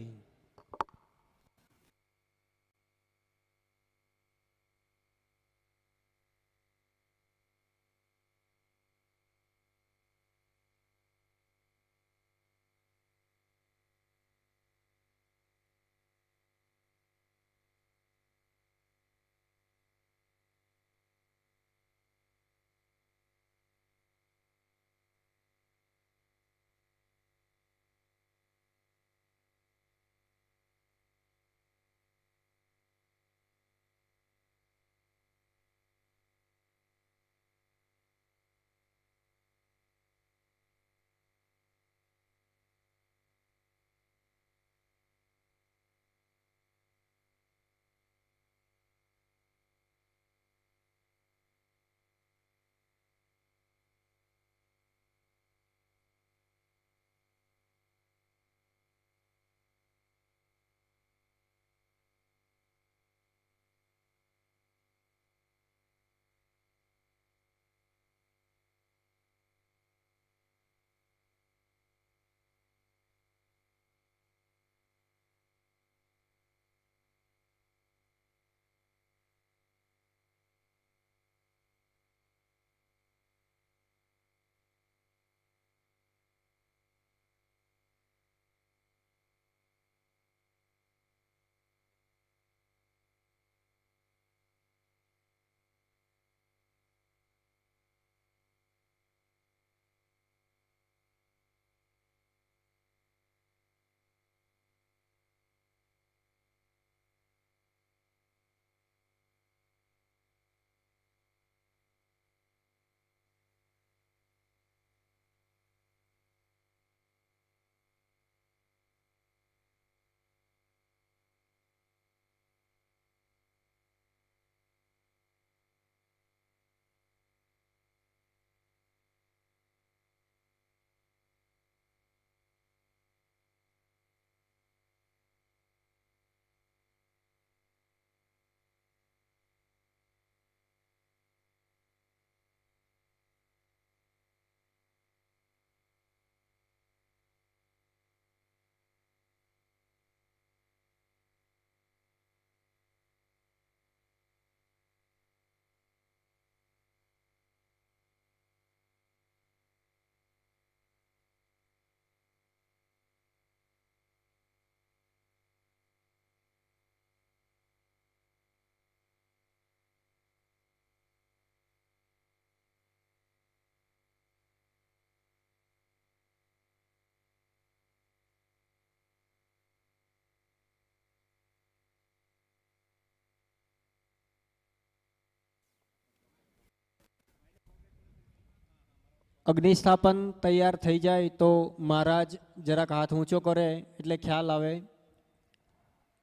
અગ્નિસ્થાપન તૈયાર થઈ જાય તો મહારાજ જરાક હાથ ઊંચો કરે એટલે ખ્યાલ આવે.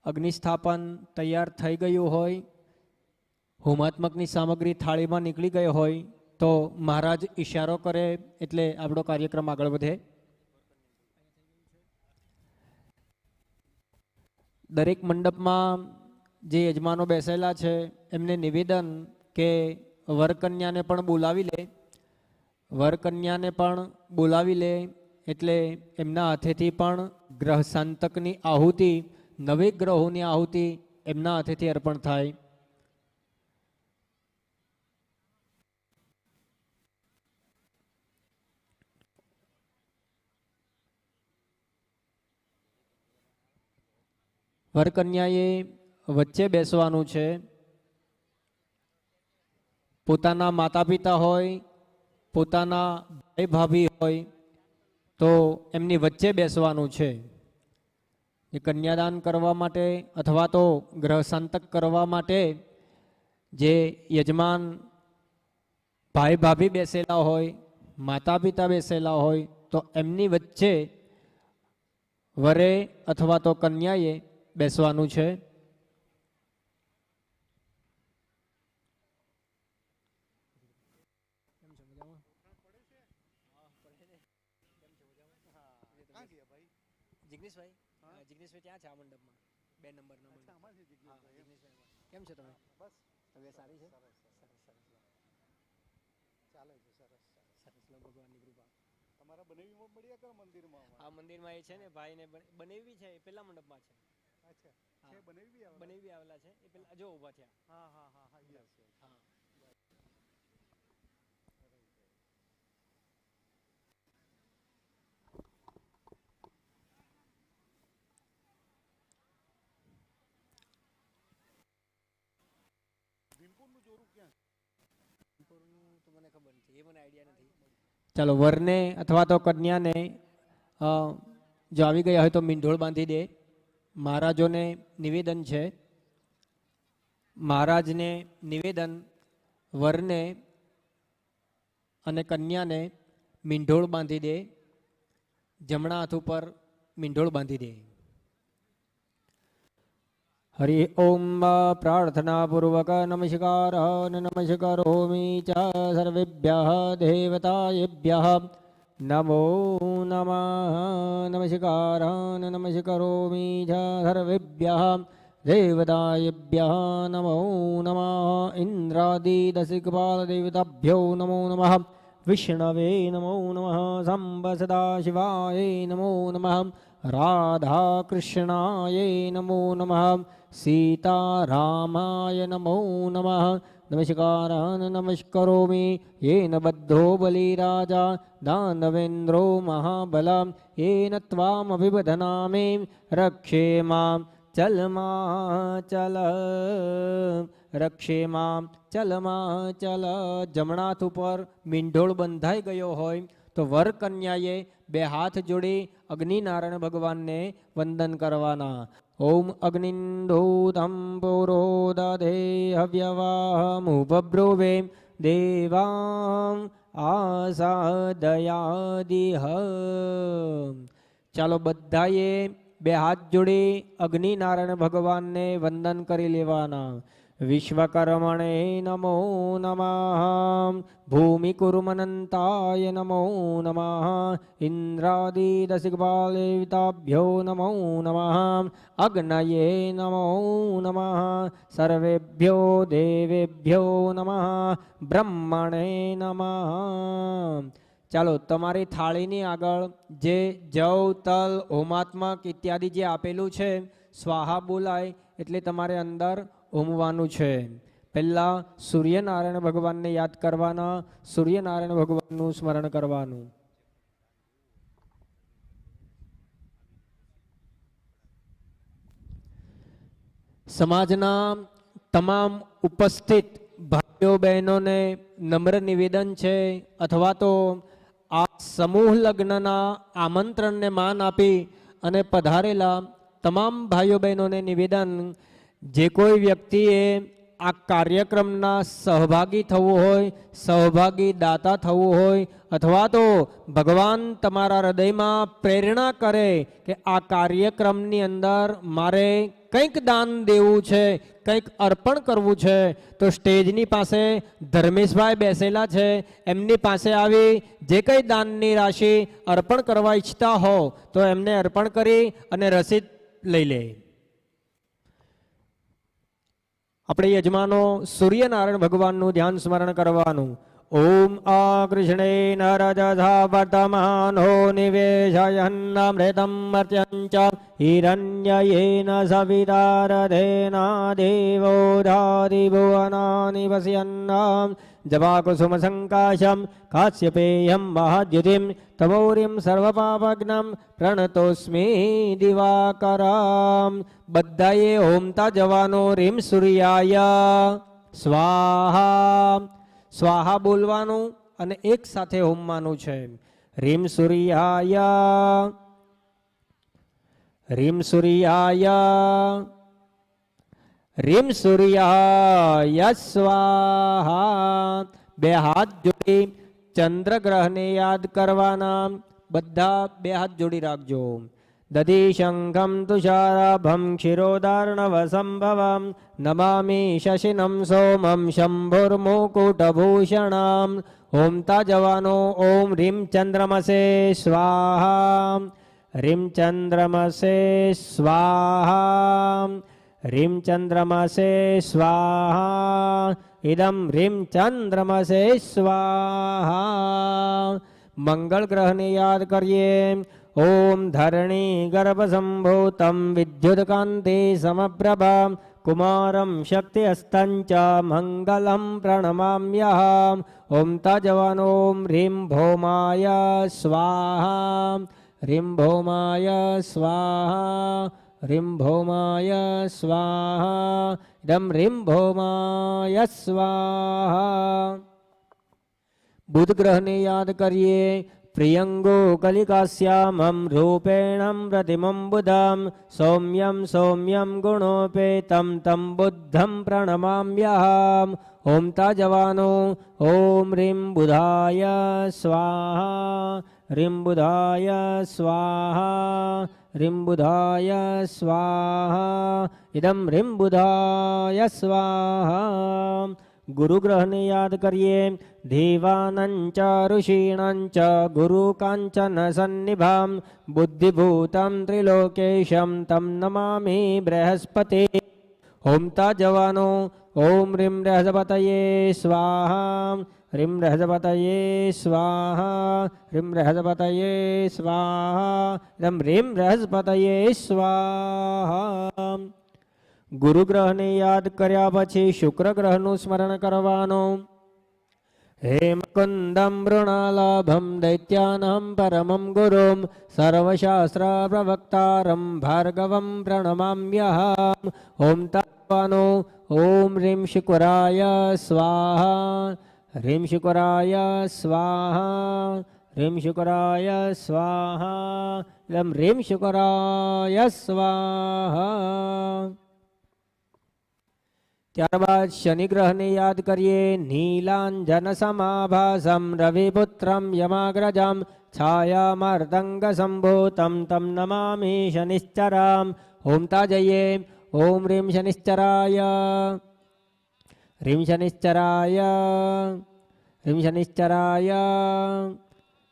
અગ્નિસ્થાપન તૈયાર થઈ ગયું હોય, હોમાત્મકની સામગ્રી થાળીમાં નીકળી ગઈ હોય તો મહારાજ ઈશારો કરે એટલે આપણો કાર્યક્રમ આગળ વધે. દરેક મંડપમાં જે યજમાનો બેસેલા છે એમને નિવેદન કે વરકન્યાને પણ બોલાવી લે. વરકન્યાને પણ બોલાવી લે એટલે એમના હાથેથી પણ ગ્રહ શાંતકની આહુતિ, નવે ગ્રહોની આહુતિ એમના હાથેથી અર્પણ થાય. વરકન્યાએ વચ્ચે બેસવાનું છે. પોતાના માતા પિતા હોય, પોતાના ભાઈ ભાભી હોય તો એમની વચ્ચે બેસવાનું છે. એ કન્યાદાન કરવા માટે અથવા તો ગ્રહ શાંતક કરવા માટે જે યજમાન ભાઈ ભાભી બેસેલા હોય, માતા પિતા બેસેલા હોય તો એમની વચ્ચે વરે અથવા તો કન્યાએ બેસવાનું છે. જિગ્નેશભાઈ ક્યાં છે આ મંડપમાં? 2 નંબરના કેમ છો તમે? બસ તબિયત સારી છે? ચાલે છે. સરસ ભગવાનની કૃપા. તમારા બનેવીમાં મળ્યા કે મંદિરમાં? આ મંદિરમાં એ છે ને ભાઈને બનેવી છે, એ પેલા મંડપમાં છે. અચ્છા, છે બનેવી આવેલા છે એ પેલા જો ઊભા થયા. હા હા હા હા યસ હા. ચાલો વરને અથવા તો કન્યાને જો આવી ગયા હોય તો મીંઢોળ બાંધી દે. મહારાજોને નિવેદન છે, મહારાજને નિવેદન વરને અને કન્યાને મીંઢોળ બાંધી દે. જમણા હાથ ઉપર મીંઢોળ બાંધી દે. હરિ ઓમ પ્રાર્થના પૂર્વક નમસ્કાર નમસ્કારોમિ ચ સર્વેભ્યઃ દેવતાયેભ્યઃ નમો નમઃ. નમસ્કાર નમસ્કારોમિ ચ સર્વેભ્યઃ દેવતાયેભ્યઃ નમો નમઃ. ઇન્દ્રાદિદશિખપાલ દેવતાભ્યો નમો નમઃ. વિષ્ણવે નમો નમઃ. સાંબ સદાશિવાય નમો નમઃ. રાધા કૃષ્ણાય નમો નમઃ. સીતારામાય નમો નમઃ. નમસ્કાર નમસ્કરોમિ યેન બદ્ધો બલિરાજા દાનવેન્દ્રો મહાબલ યેન ત્વામભિવદનામિ રક્ષે મામ ચલમાચલ. રક્ષે મામ ચલમાચલ. જમણા હાથ ઉપર મીંઢોળ બંધાઈ ગયો હોય તો વર કન્યાએ 2 હાથ જોડી અગ્નિનારાયણ ભગવાનને વંદન કરવાના. ઓમ અગ્નિંદૂતમ પુરો દધે હવ્યવાહમુબ્રુવે દેવાં આસાદયાદિહ. ચાલો બધાએ 2 હાથ જોડી અગ્નિનારાયણ ભગવાનને વંદન કરી લેવાના. વિશ્વકર્મણે નમો નમઃ. ભૂમિકુર્મનંતાય નમો નમઃ. ઇન્દ્રાદિદશિખપાલેતાભ્યો નમો નમઃ. અગ્નયે નમો નમઃ. સર્વેભ્યો દેવેભ્યો નમઃ. બ્રહ્મણે નમઃ. ચાલો તમારી થાળીની આગળ જે જવ, તલ, હોમાત્મક ઇત્યાદિ જે આપેલું છે સ્વાહા બોલાય એટલે તમારે અંદર હોમવાનું છે. પહેલા સૂર્યનારાયણ ભગવાનને યાદ કરવાના, સૂર્યનારાયણ ભગવાનનું સ્મરણ કરવાનું. સમાજના તમામ ઉપસ્થિત ભાઈઓ બહેનોને નમ્ર નિવેદન છે અથવા તો આ સમૂહ લગ્નના આમંત્રણને માન આપી અને પધારેલા તમામ ભાઈઓ બહેનોને નિવેદન, જે કોઈ વ્યક્તિએ આ કાર્યક્રમના સહભાગી થવું હોય, સહભાગી દાતા થવું હોય, અથવા તો ભગવાન તમારા હૃદયમાં પ્રેરણા કરે કે આ કાર્યક્રમની અંદર મારે કંઈક દાન દેવું છે, કંઈક અર્પણ કરવું છે, તો સ્ટેજની પાસે ધર્મેશભાઈ બેસેલા છે, એમની પાસે આવી જે કંઈ દાનની રાશિ અર્પણ કરવા ઈચ્છતા હો તો એમને અર્પણ કરી અને રસીદ લઈ લે. આપણે યજમાનો સૂર્યનારાયણ ભગવાનનું ધ્યાન સ્મરણ કરવાનું. ઓમ આકૃષ્ણેન રજસા વર્તમાનો નિવેશયન્નમૃતમ મર્ત્યંચ હિરણ્યયેન સવિતારથેના દેવો ધારિભુવનાનિ વસ્યન્નામ જપાકુસુમ સંકાશમ કાશ્યપેયમ મહાદ્યુતિમ તમોરિમ સર્વપાપગ્નમ પ્રણતોસ્મિ દિવાકરામ. બધાએ હોમતા જવાનો રીમ સૂર્યાય સ્વાહા સ્વાહા બોલવાનું અને એક સાથે હોમવાનું છે. રીમ સૂર્યાય રીમ સૂર્યાય રીમ સૂર્યાય સ્વાહા. બે હાથ જોડી ચંદ્રગ્રહને યાદ કરવાના. બધા બે હાથ જોડી રાખજો. દધી શંખમ તુષારાભમ ક્ષીરોદાર્ણવસંભવમ નમામિ શશિનમ સોમમ શંભુર્મુકુટભૂષણમ. હોમતા જવાનો ઓમ રીમ ચંદ્રમસે સ્વાહા રીમ ચંદ્રમસે સ્વાહા રીમ ચંદ્રમસે સ્વાહા ઇદમ રીમ ચંદ્રમસે સ્વાહા. મંગળ ગ્રહને યાદ કરીએ. ઓમ ધરણી ગર્ભસંભૂતમ વિદ્યુતકાંતિ સમપ્રભા કુમારમ શક્તિ હસ્તંચ મંગલમ પ્રણમામ્યહમ. ઓમતા જવાનો ઓમ રીમ ભૌમાય સ્વાહા રીમ ભૌમાય સ્વાહા રીમ ભૌમાય સ્વાહા ઇદમ રીમ ભૌમાય સ્વાહા. બુધ ગ્રહને યાદ કરીએ. પ્રિયંગો કલિકાશ્યામમ રૂપેણમ પ્રતિમમ બુધમ સૌમ્યમ સૌમ્યમ ગુણોપેતમ તમ બુદ્ધમ પ્રણમામ્યહમ. હોમતા જવાનો ઓમ રીમ બુધાય સ્વાહા રીમ બુધાય સ્વાહા રીમ બુધાય સ્વાહા ઇદમ રીમ બુધાય સ્વાહા. ગુરુ ગ્રહને યાદ કરીએ. દેવાનંચ ઋષીણંચ ગુરુ કાંચન સન્નિભામ બુદ્ધિભૂતમ ત્રિલોકેશમ તમ નમામિ બૃહસ્પતિ. હોમતા જવાનો ઓમ રીમ બૃહસ્પતયે સ્વાહા રીમ બૃહસ્પતયે સ્વાહા રીમ બૃહસ્પતયે સ્વાહા ઇદમ રીમ બૃહસ્પતયે સ્વાહા. ગુરુ ગ્રહને યાદ કર્યા પછી શુક્ર ગ્રહનું સ્મરણ કરવાનું. હેમકુંદમ મૃણાલાભમ દૈત્યાનમ પરમમ ગુરુમ સર્વશાસ્ત્ર પ્રવક્તારમ ભાર્ગવમ પ્રણમામ્યહમ. હોમતા જવાનો ઓમ રીમ શુક્રાય સ્વાહા રીમ શુક્રાય સ્વાહા રીમ શુક્રાય સ્વાહા ઇદમ રીમ શુક્રાય સ્વાહા. ત્યારબાદ શનિ ગ્રહને યાદ કરીએ. નીલાંજન સમાભાસમ રવિપુત્રમ યમાગ્રજમ છાયામાર્તંગ સંભૂતમ તમ નમામિ શનિશ્ચરામ. હોમતા જઈએ. ઓમ રીમ શનિશ્ચરાય રીમ શનિશ્ચરાય રીમ શનિશ્ચરાય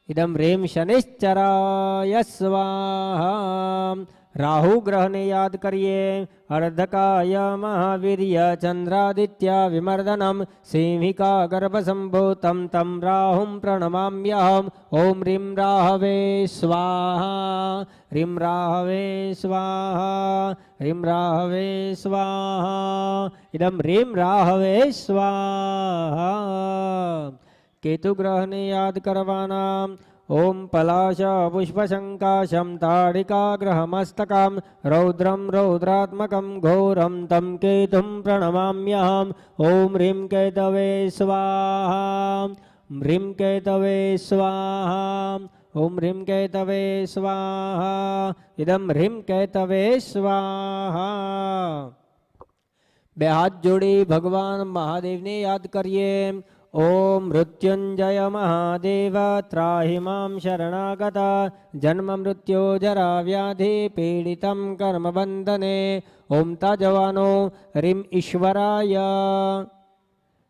ઇદમ રીમ શનિશ્ચરાય સ્વાહા. રાહુ ગ્રહને યાદ કરીએ. અર્ધકાય મહાવીર્ય ચંદ્રાદિત્ય વિમર્દનમ સિંહિકા ગર્ભસંભૂતમ તમ રાહુમ પ્રણમામ્યહમ. ઓમ રીમ રાહવે સ્વાહા રીમ રાહવે સ્વાહા રીમ રાહવે સ્વાહા ઇદમ રીમ રાહવે સ્વાહા. કેતુ ગ્રહને યાદ કરવાના. ઓમ પલાશ પુષ્પશંકાશમ તાડિકાગ્રહમસ્તકમ રૌદ્રમ રૌદ્રાત્મકમ ઘોરમ તમ કેતુમ પ્રણમામ્યહમ. ઓમ રીમ કેતવે સ્વાહા રીમ કેતવે સ્વાહા ઓમ રીમ કેતવે સ્વાહા ઇદમ રીમ કેતવે સ્વાહા. બે હાથ જોડી ભગવાન મહાદેવને યાદ કરીએ. ઓમ મૃત્યુંજય મહાદેવ ત્રાહિ મામ શરણાગતા જન્મ મૃત્યુ જરા વ્યાધિ પીડિતમ કર્મ બંધને. ઓમ તાજવાનો રીમ ઈશ્વરાય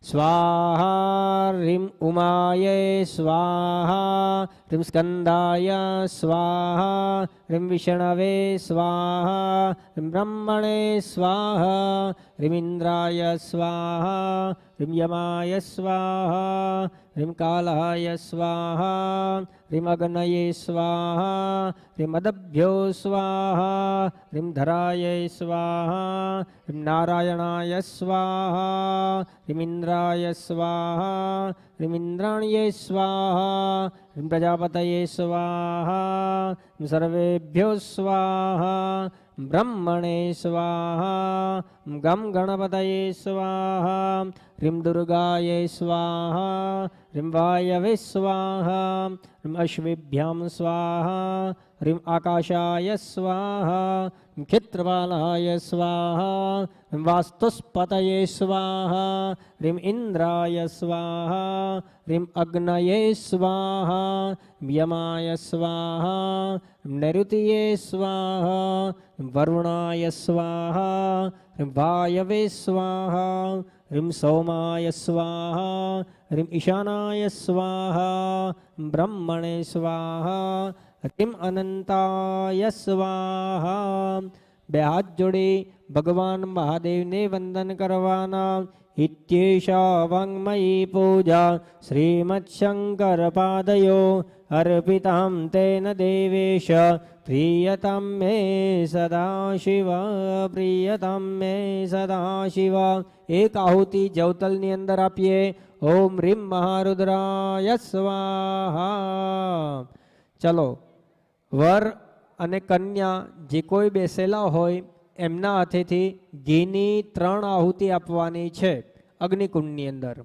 સ્વાહા, રીમ ઉમાય સ્વાહા, રીમ સ્કંદાય સ્વાહા, રીમ વિષ્ણવે સ્વાહા, રીમ બ્રહ્મણે સ્વાહા, રીમ ઇન્દ્રાય સ્વાહા, રીમ યમાય સ્વાહા, રીમ કાલાય સ્વાહા, રીમ અગ્નયે સ્વાહા, રીમ અદભ્યો સ્વાહા, રીમ ધરાય સ્વાહા, રીમ નારાયણાય સ્વાહા, રીમ ઇન્દ્રાય સ્વાહા, રીમ ઇન્દ્રાણ્યે સ્વાહા, રીમ પ્રજાપતયે સ્વાહા, રીમ સર્વેભ્યો સ્વાહા, બ્રહ્મણે સ્વાહા, ગમ ગણપતયે સ્વાહા, રીમ દુર્ગાય સ્વાહા, રીમ વાયવે સ્વાહા, રીમ અશ્વેભ્યામ સ્વાહા, રીમ આકાશાય સ્વાહા, રીમ ક્ષેત્રપાલાય સ્વાહા, રીમ વાસ્તુસ્પતયે સ્વાહા, રીમ ઇન્દ્રાય સ્વાહા, રીમ અગ્નયે સ્વાહા, રીમ યમાય સ્વાહા, રીમ નૈઋતયે સ્વાહા, રીમ વરુણાય સ્વાહા, રીમ વાયવે સ્વાહા, રીમ સોમાય સ્વાહા, રીમ ઈશાનાય સ્વાહા, બ્રહ્મણે સ્વાહા, રીમ અનંતાય સ્વાહા. બે હાથ જોડી ભગવાન મહાદેવને વંદન કરવાના. ઇત્યેષા વાંગ્મયી પૂજા શ્રીમદ શંકર પાદયો અર્પિતામ તેન દેવેશ પ્રિયતમ મે સદા શિવ, પ્રિયતમ મે સદા શિવ. એક આહુતિ જવતલની અંદર આપીએ. ઓમ રીમ મહારુદ્રાય સ્વાહા. ચલો, વર અને કન્યા જે કોઈ બેસેલા હોય એમના હાથેથી ઘીની 3 આહુતિ આપવાની છે અગ્નિકુંડની અંદર.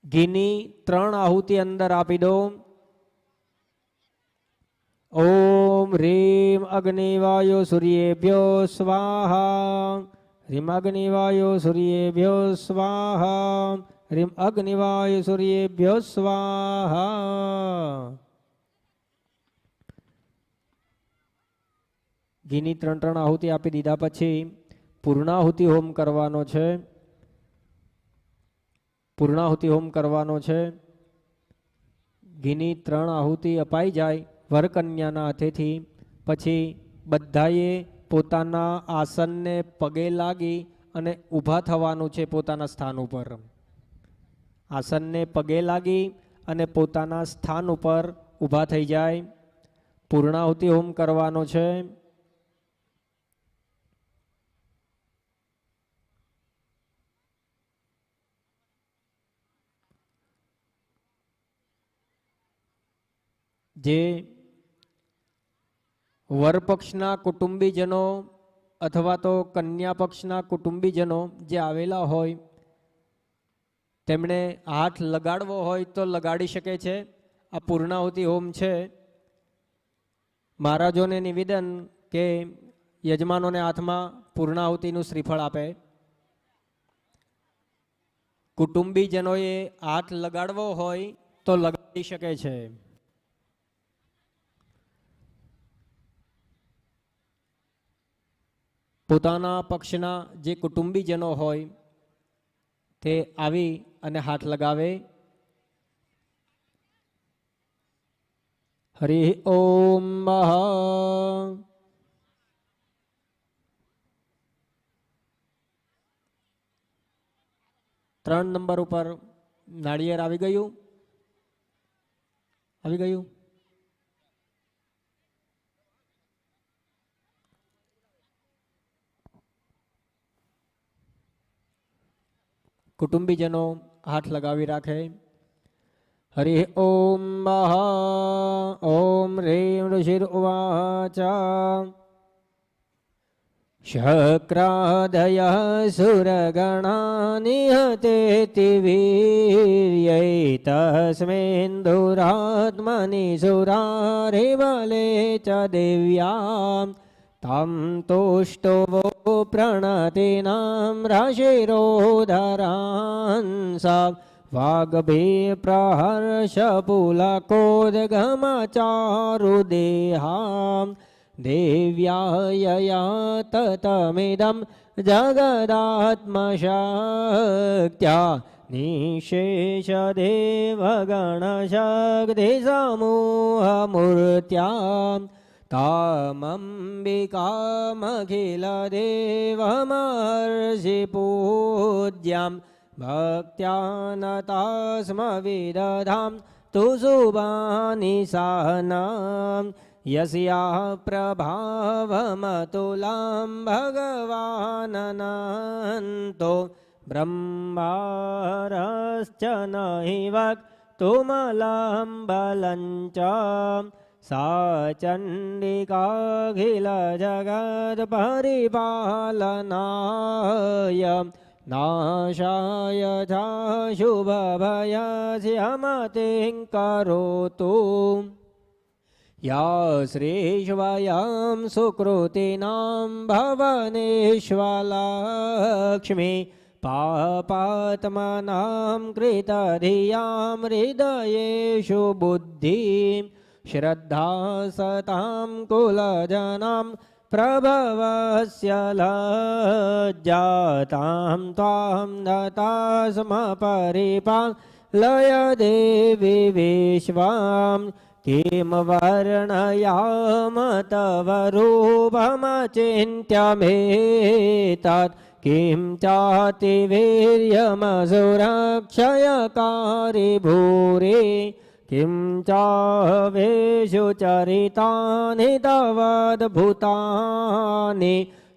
ઘીની 3 આહુતિ અંદર આપી દો. ઓમ રીમ અગ્નિવાયો સૂર્યેભ્યો સ્વાહા, રીમ અગ્નિવાયો સૂર્યેભ્યો સ્વાહા, રીમ અગ્નિવાયો સૂર્યેભ્યો સ્વાહા. ઘીની 3 આહુતિ આપી દીધા પછી પૂર્ણાહુતિ હોમ કરવાનો છે. પૂર્ણાહુતિ હોમ કરવાનો છે. ઘીની 3 આહુતિ અપાઈ જાય વરકન્યાના હાથેથી પછી બધાએ પોતાના આસનને પગે લાગી અને ઊભા થવાનું છે પોતાના સ્થાન ઉપર. આસનને પગે લાગી અને પોતાના સ્થાન ઉપર ઊભા થઈ જાય. પૂર્ણાહુતિ હોમ કરવાનો છે. જે વરપક્ષના કુટુંબીજનો અથવા તો કન્યા પક્ષના કુટુંબીજનો જે આવેલા હોય તેમણે હાથ લગાડવો હોય તો લગાડી શકે છે. આ પૂર્ણાહુતિ હોમ છે. મહારાજોને નિવેદન કે યજમાનોને હાથમાં પૂર્ણાહુતિનું શ્રીફળ આપે. કુટુંબીજનોએ હાથ લગાડવો હોય તો લગાડી શકે છે. પોતાના પક્ષના જે કુટુંબીજનો હોય તે આવી અને હાથ લગાવે. હરિ ઓમ. 3 નંબર ઉપર નાળિયેર આવી ગયું. આવી ગયું. કુટુંબીજનો હાથ લગાવી રાખે. હરિ ઓમ. ઓમ રેમ ઋષિર્વાચ શક્રાદય સુરગણા નિહતેતિ વીર્યૈ તસ્મિન્દુરાત્મનિ સુરારિબલે ચ દેવ્યા तं तुष्टुवो प्रणतीनां राशिरोधरांसा वाग्भिप्रहर्षपुलकोद्गमचारुदेहां देव्यायया ततमिदं जगदात्मशक्त्या निःशेषदेवगणशक्तिसमूहमूर्त्यां तामम्बिकामखिलदेवमहर्षि पूज्यां भक्त्या नतास्म विदधां तु शुभानि सहनां यस्याः प्रभावमतुलां भगवाननन्तो ब्रह्मारश्च न हि वक्तुमलं बलं च सा चण्डिकाखिलजगत्परिपालनाय नाशाय च शुभभयस्यमतिं करोतु या श्रीश्वयं सुकृतिनां भवनेष्वलक्ष्मी पापात्मनां कृतधियां हृदयेषु बुद्धिं श्रद्धा सतां कुलजनां प्रभवस्य लज्जातां त्वां नतास्म परिपालय देवी विश्वां किं वर्णयाम तव रूपमचिन्त्यमेतत् किं चातिवीर्यमसुरक्षयकारि भूरि किं चावेषु चरितानि तवद्भुतानि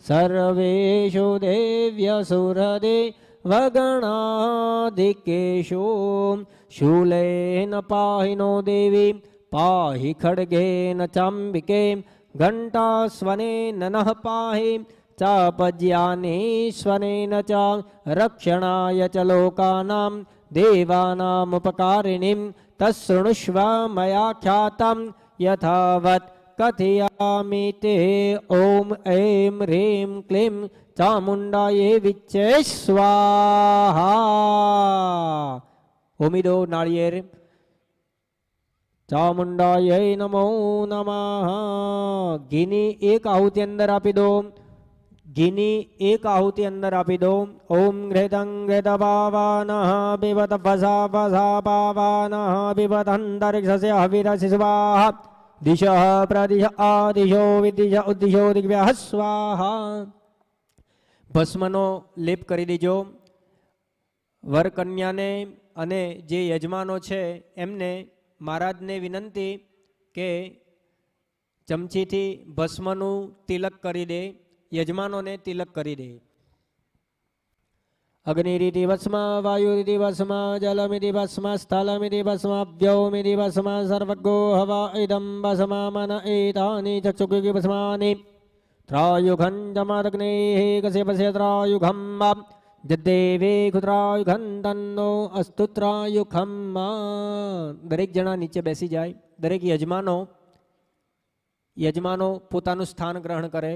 सर्वेषु देव्यसुरदेवगणाधिकेषु शूलेन पाहि नो देवी पाहि खड्गेन चाम्बिके घण्टास्वनेन नः पाहि चापज्यानेश्वरेण च रक्षणाय च लोकानां देवानामुपकारिणीं तच्छृणुष्व मया ख्यातं यथावत् कथयामि ते ॐ ऐं ह्रीं क्लीं चामुण्डायै विच्चे स्वाहा। ओमिदो नारिયેર ચામુંડાयै નમો નમઃ। ઘીની એક આહુતિ અંદર આપી દો, ઘીની એક આહુતિ અંદર આપી દો। ઓમ ઘૃતં ઘૃત પાવાનઃ પિબત વસા વસા પાવાનઃ પિબત અંતરિક્ષસ્ય હવિરસि સ્વાહા દિશ પ્રદિશ આદિશો વિદિશ ઉદ્દિશો દિગ્ભ્યઃ સ્વાહા। ભસ્મનો લેપ કરી દેજો। વર કન્યાને અને જે યજમાનો છે એમને મહારાજને વિનંતી કે ચમચીથી ભસ્મનું તિલક કરી દે, યજમાનોને તિલક કરી દે। અગ્નિરીતિ ભસ્મ, વાયુરીતિ ભસ્મ, જલમિતિ ભસ્મ, સ્થલમિતિ ભસ્મ, વ્યોમિતિ ભસ્મ, સર્વગો હવા ઇદં ભસ્મ મન એતાની ચક્ષુષી ભસ્માની ત્રાયુઘં જમદગ્નેઃ કશ્યપસ્ય ત્રાયુઘં જદ્દેવે ખુદ્રાયુઘં તન્નો અસ્તુ ત્રાયુઘં। દરેક જણા નીચે બેસી જાય। દરેક યજમાનો પોતાનું સ્થાન ગ્રહણ કરે।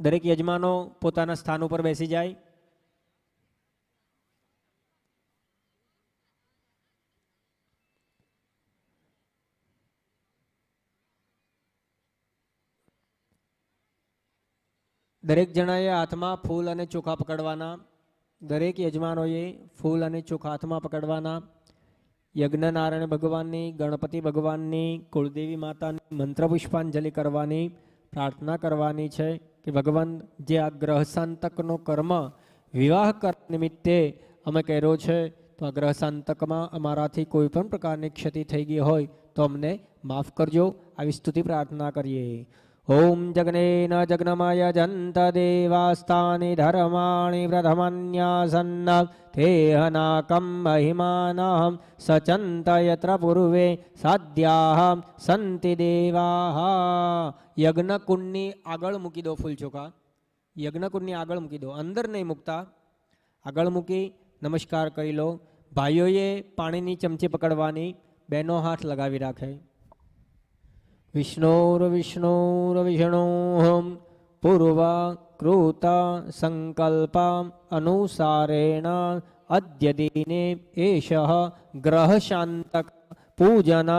દરેક યજમાનો પોતાના સ્થાન ઉપર બેસી જાય। દરેક જણાએ હાથમાં ફૂલ અને ચોખા પકડવાના। દરેક યજમાનોએ ફૂલ અને ચોખા હાથમાં પકડવાના। યજ્ઞનારાયણ ભગવાનની, ગણપતિ ભગવાનની, કુળદેવી માતાની મંત્ર પુષ્પાંજલિ કરવાની, પ્રાર્થના કરવાની છે કે ભગવાન જે આ ગ્રહશાંતકનો કર્મ વિવાહ કર નિમિત્તે અમે કર્યો છે તો આ ગ્રહશાંતકમાં અમારાથી કોઈ પણ પ્રકારની ક્ષતિ થઈ ગઈ હોય તો અમને માફ કરજો। આવી સ્તુતિ પ્રાર્થના કરીએ। ઓમ જગ્નેન જગ્નમય જંત દેવાસ્તાનિ ધર્માણિ પ્રથમન્યાસન્ન તેહનાકં મહિમાનઃ સચંત યત્ર પૂર્વે સાધ્યાઃ સંતિ દેવાઃ. યજ્ઞકુંડની આગળ મૂકી દો ફૂલ ચોખા, યજ્ઞકુંડની આગળ મૂકી દો, અંદર નહીં મૂકતા, આગળ મૂકી નમસ્કાર કરી લો. ભાઈઓએ પાણીની ચમચી પકડવાની, બહેનો હાથ લગાવી રાખે. વિષ્ણુર્વિષ્ણુર્વિષ્ણુઃ પૂર્વ કૃત સંકલ્પ અનુસારેણ અદ્ય દિને એષઃ ગ્રહ શાંતક પૂજન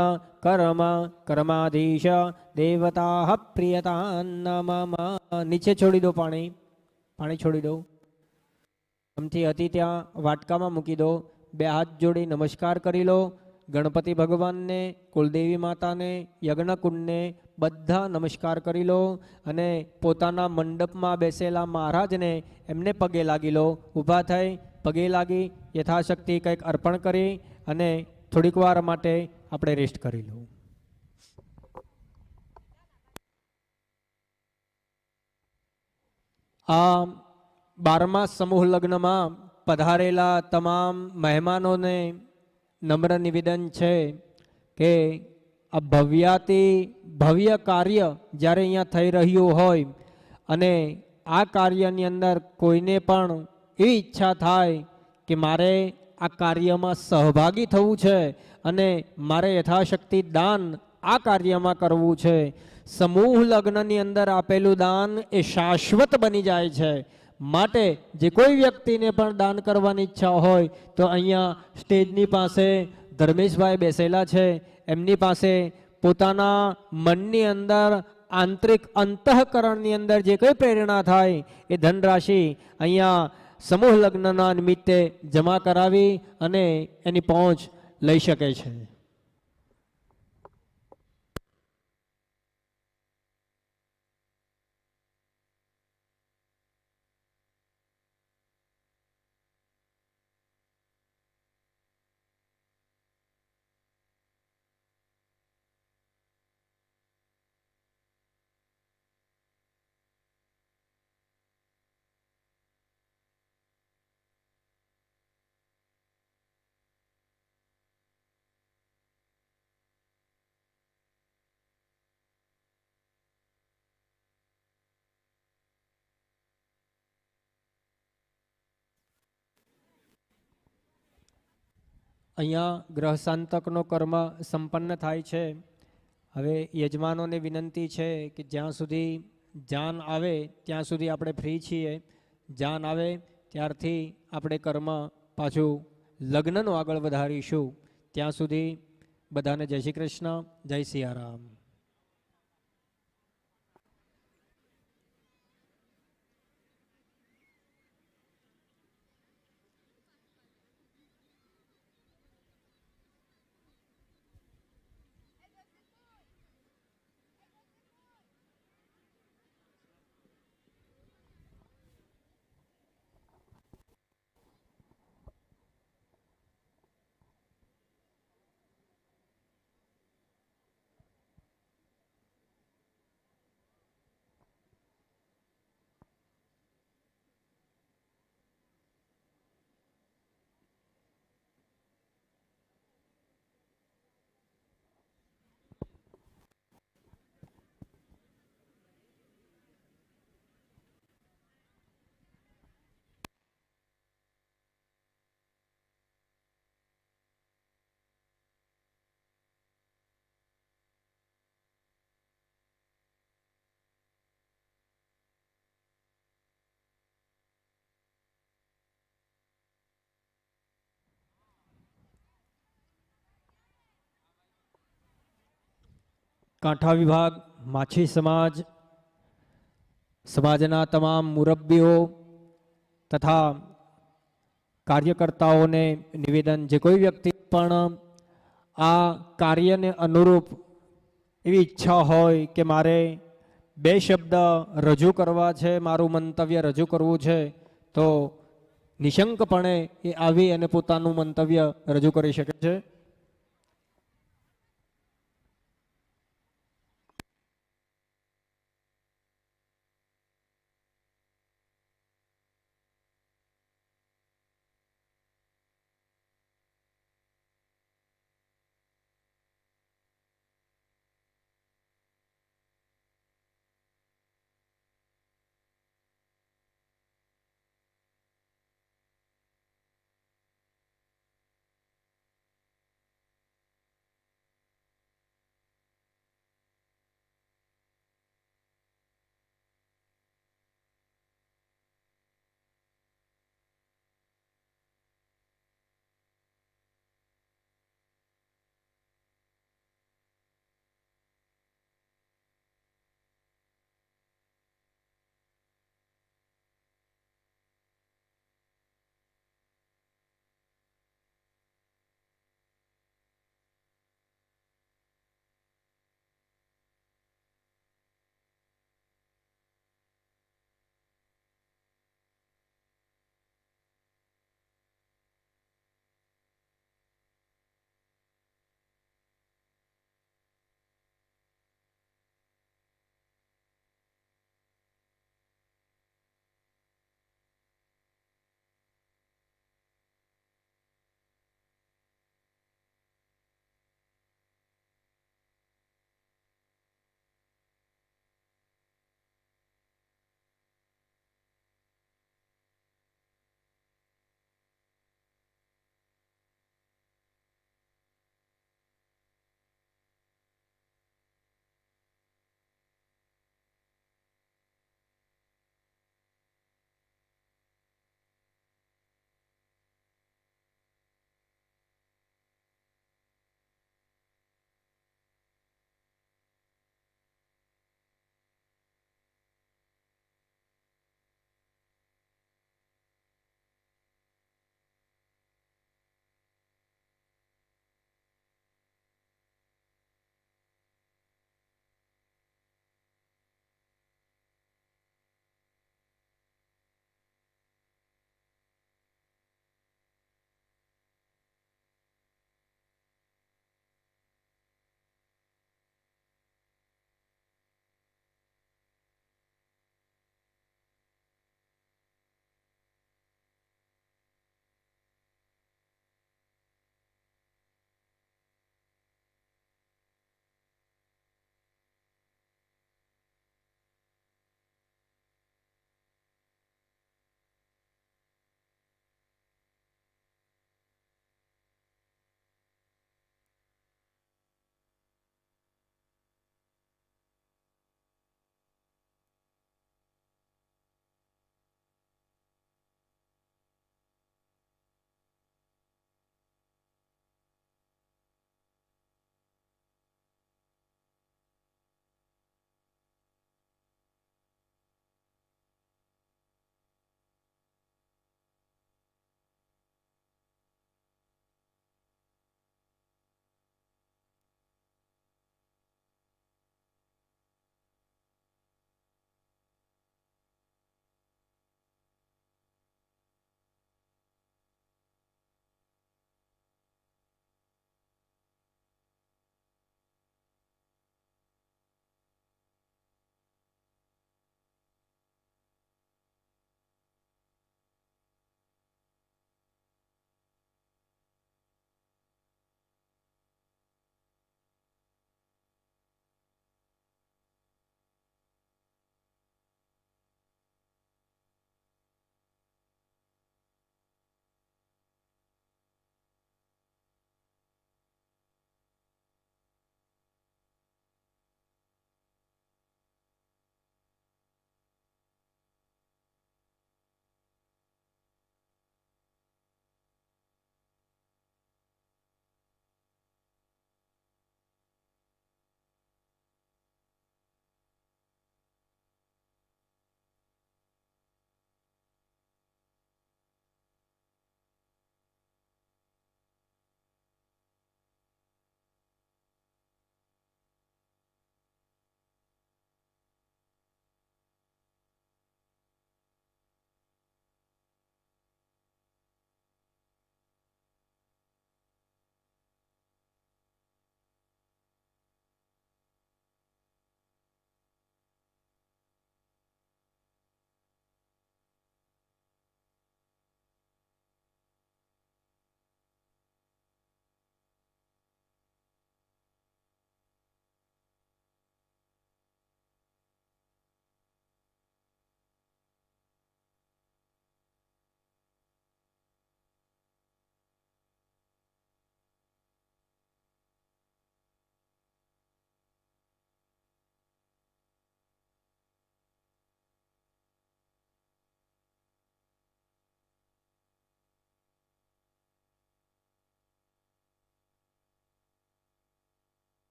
કર્મ કર્માધીશ દેવતા પ્રિયતા નમઃ. નીચે છોડી દો પાણી, પાણી છોડી દો. આમથી હતી ત્યાં વાટકામાં મૂકી દો. બે હાથ જોડી નમસ્કાર કરી લો. ગણપતિ ભગવાનને, કુલદેવી માતાને, યજ્ઞકુંડને બધા નમસ્કાર કરી લો અને પોતાના મંડપમાં બેસેલા મહારાજને એમને પગે લાગી લો. ઊભા થઈ પગે લાગી યથાશક્તિ કંઈક અર્પણ કરી અને થોડીક વાર માટે આપણે રેસ્ટ કરી લો. આ 12મા સમૂહ લગ્નમાં પધારેલા તમામ મહેમાનોને નમ્ર નિવેદન છે કે આ ભવ્ય કાર્ય જ્યારે અહીંયા થઈ રહ્યું હોય અને આ કાર્યની અંદર કોઈને પણ એવી ઈચ્છા થાય કે મારે આ કાર્યમાં સહભાગી થવું છે અને મારે યથાશક્તિ દાન આ કાર્યમાં કરવું છે. સમૂહ લગ્નની અંદર આપેલું દાન એ શાશ્વત બની જાય છે. માટે જે કોઈ વ્યક્તિને પણ દાન કરવાની ઈચ્છા હોય તો અહીંયા સ્ટેજની પાસે ધર્મેશભાઈ બેસેલા છે, એમની પાસે પોતાના મનની અંદર આંતરિક અંતઃકરણની અંદર જે કંઈ પ્રેરણા થાય એ ધનરાશિ અહીંયા સમૂહ લગ્નના નિમિત્તે જમા કરાવી અને એની પહોંચ લઈ શકે છે. અહીંયા ગ્રહ શાંતકનો કર્મ સંપન્ન થાય છે. હવે યજમાનોને વિનંતી છે કે જ્યાં સુધી જાન આવે ત્યાં સુધી આપણે ફ્રી છીએ. જાન આવે ત્યારથી આપણે કર્મ પાછું લગ્નનું આગળ વધારીશું. ત્યાં સુધી બધાને જય શ્રી કૃષ્ણ, જય સિયારામ. કાંઠા વિભાગ, માછી સમાજ, સમાજના તમામ મુરબ્બીઓ તથા કાર્યકર્તાઓને નિવેદન, જે કોઈ વ્યક્તિ પણ આ કાર્યને અનુરૂપ એવી ઈચ્છા હોય કે મારે બે શબ્દ રજૂ કરવા છે, મારું મંતવ્ય રજૂ કરવું છે, તો નિશંકપણે એ આવી અને પોતાનું મંતવ્ય રજૂ કરી શકે છે.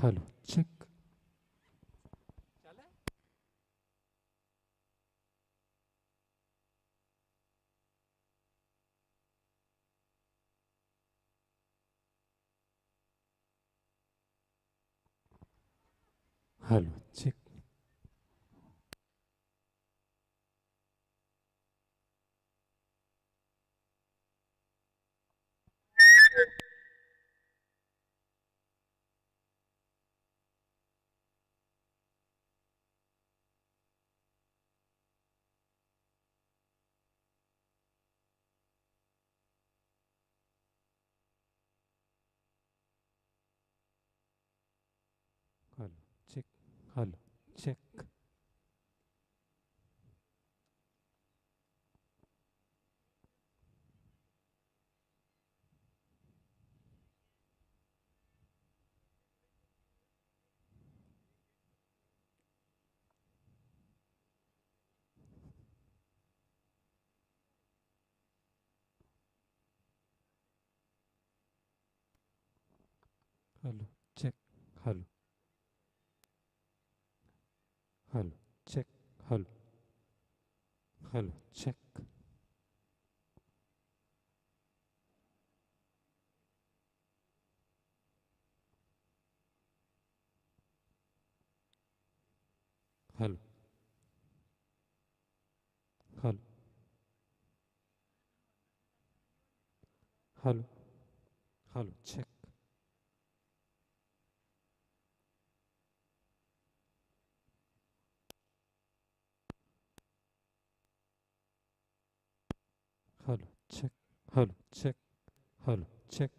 Hello check. Hello check. Hello check. Hello check. Hello check. Hello hello check. Hello hello check. Hello hello hello hello check. Hello check. Hello check. Hello check.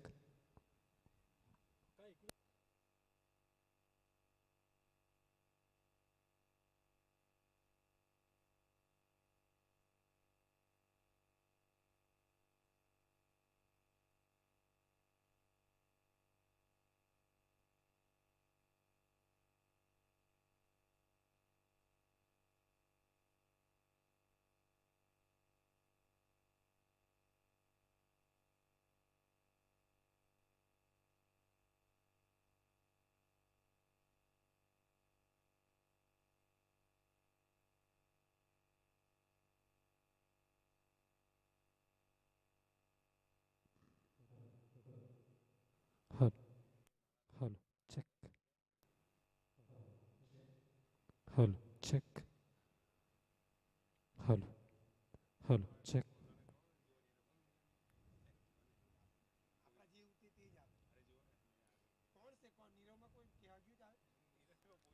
Hello hello check. Hello check. Hello hello check.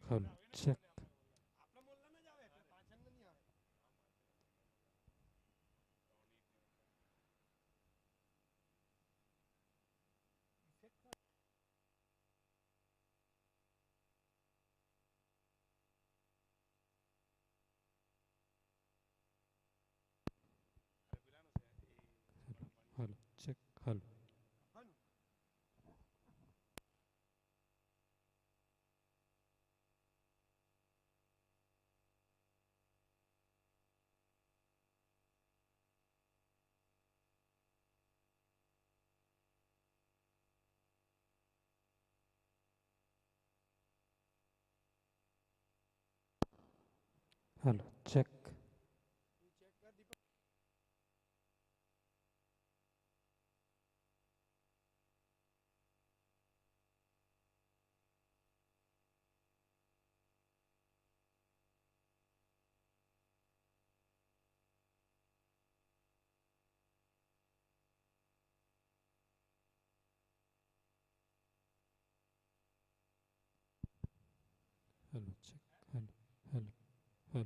Hello check. Hello check. Hello hello check. Hello check. Hello hello hello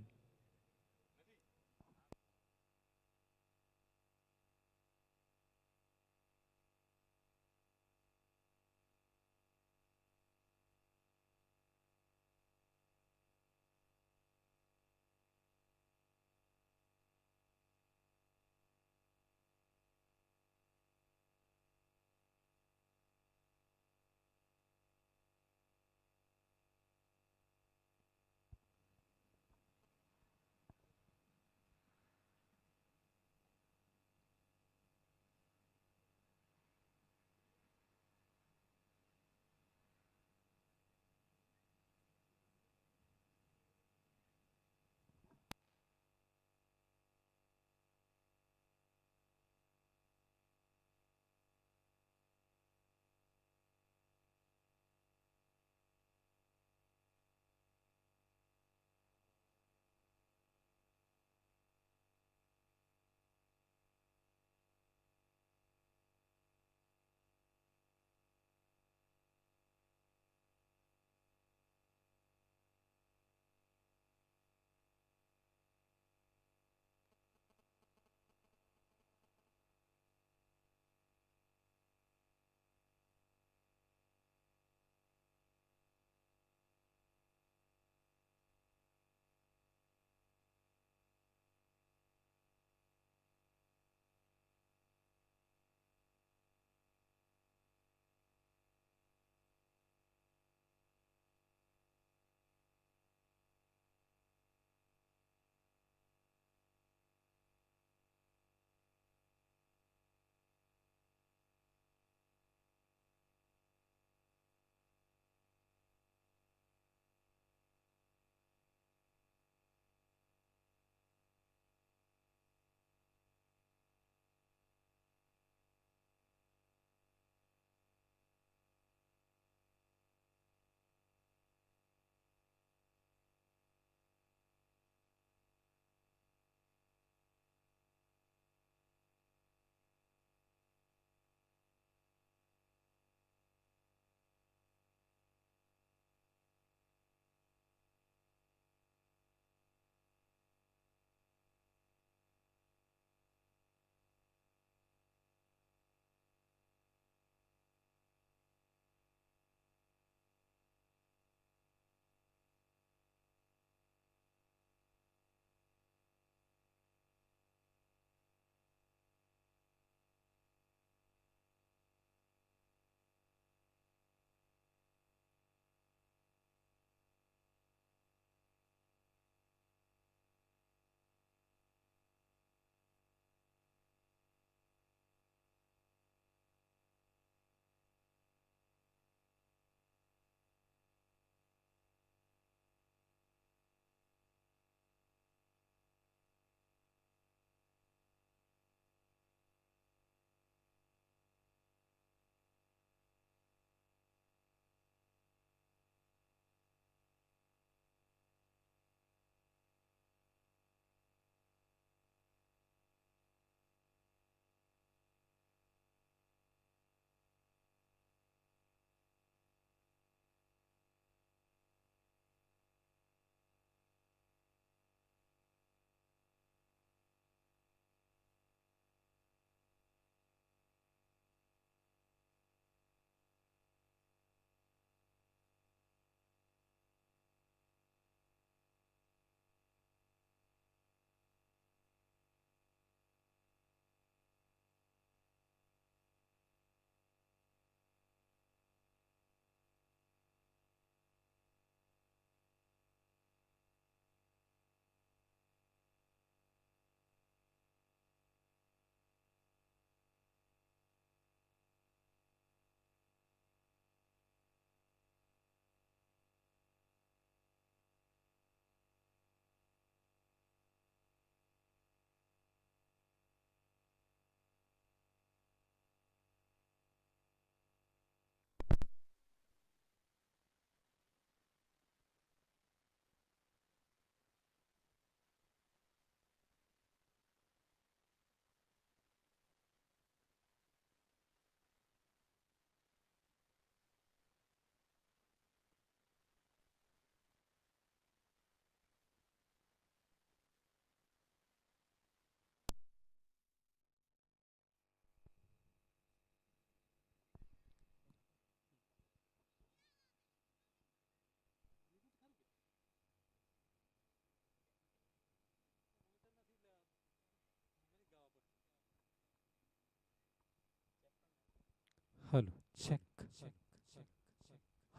Hello, check.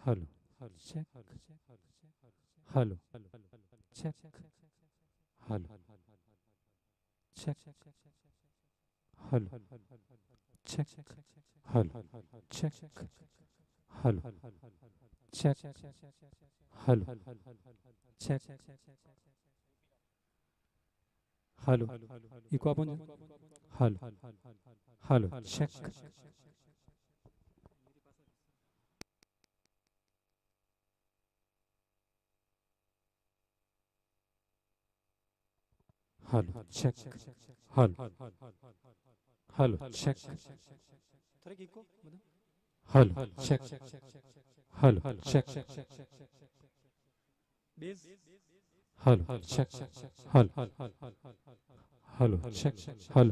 Hello, check. Hello, check. Hello, check. Hello, check. Hello, check. Hello, check. Hello, check. Hello, echo आपण Hello, hello, check. Hello, check. Hello, hello, check. Hello, check. Hello, check. Hello, check. Hello, hello, check. Hello,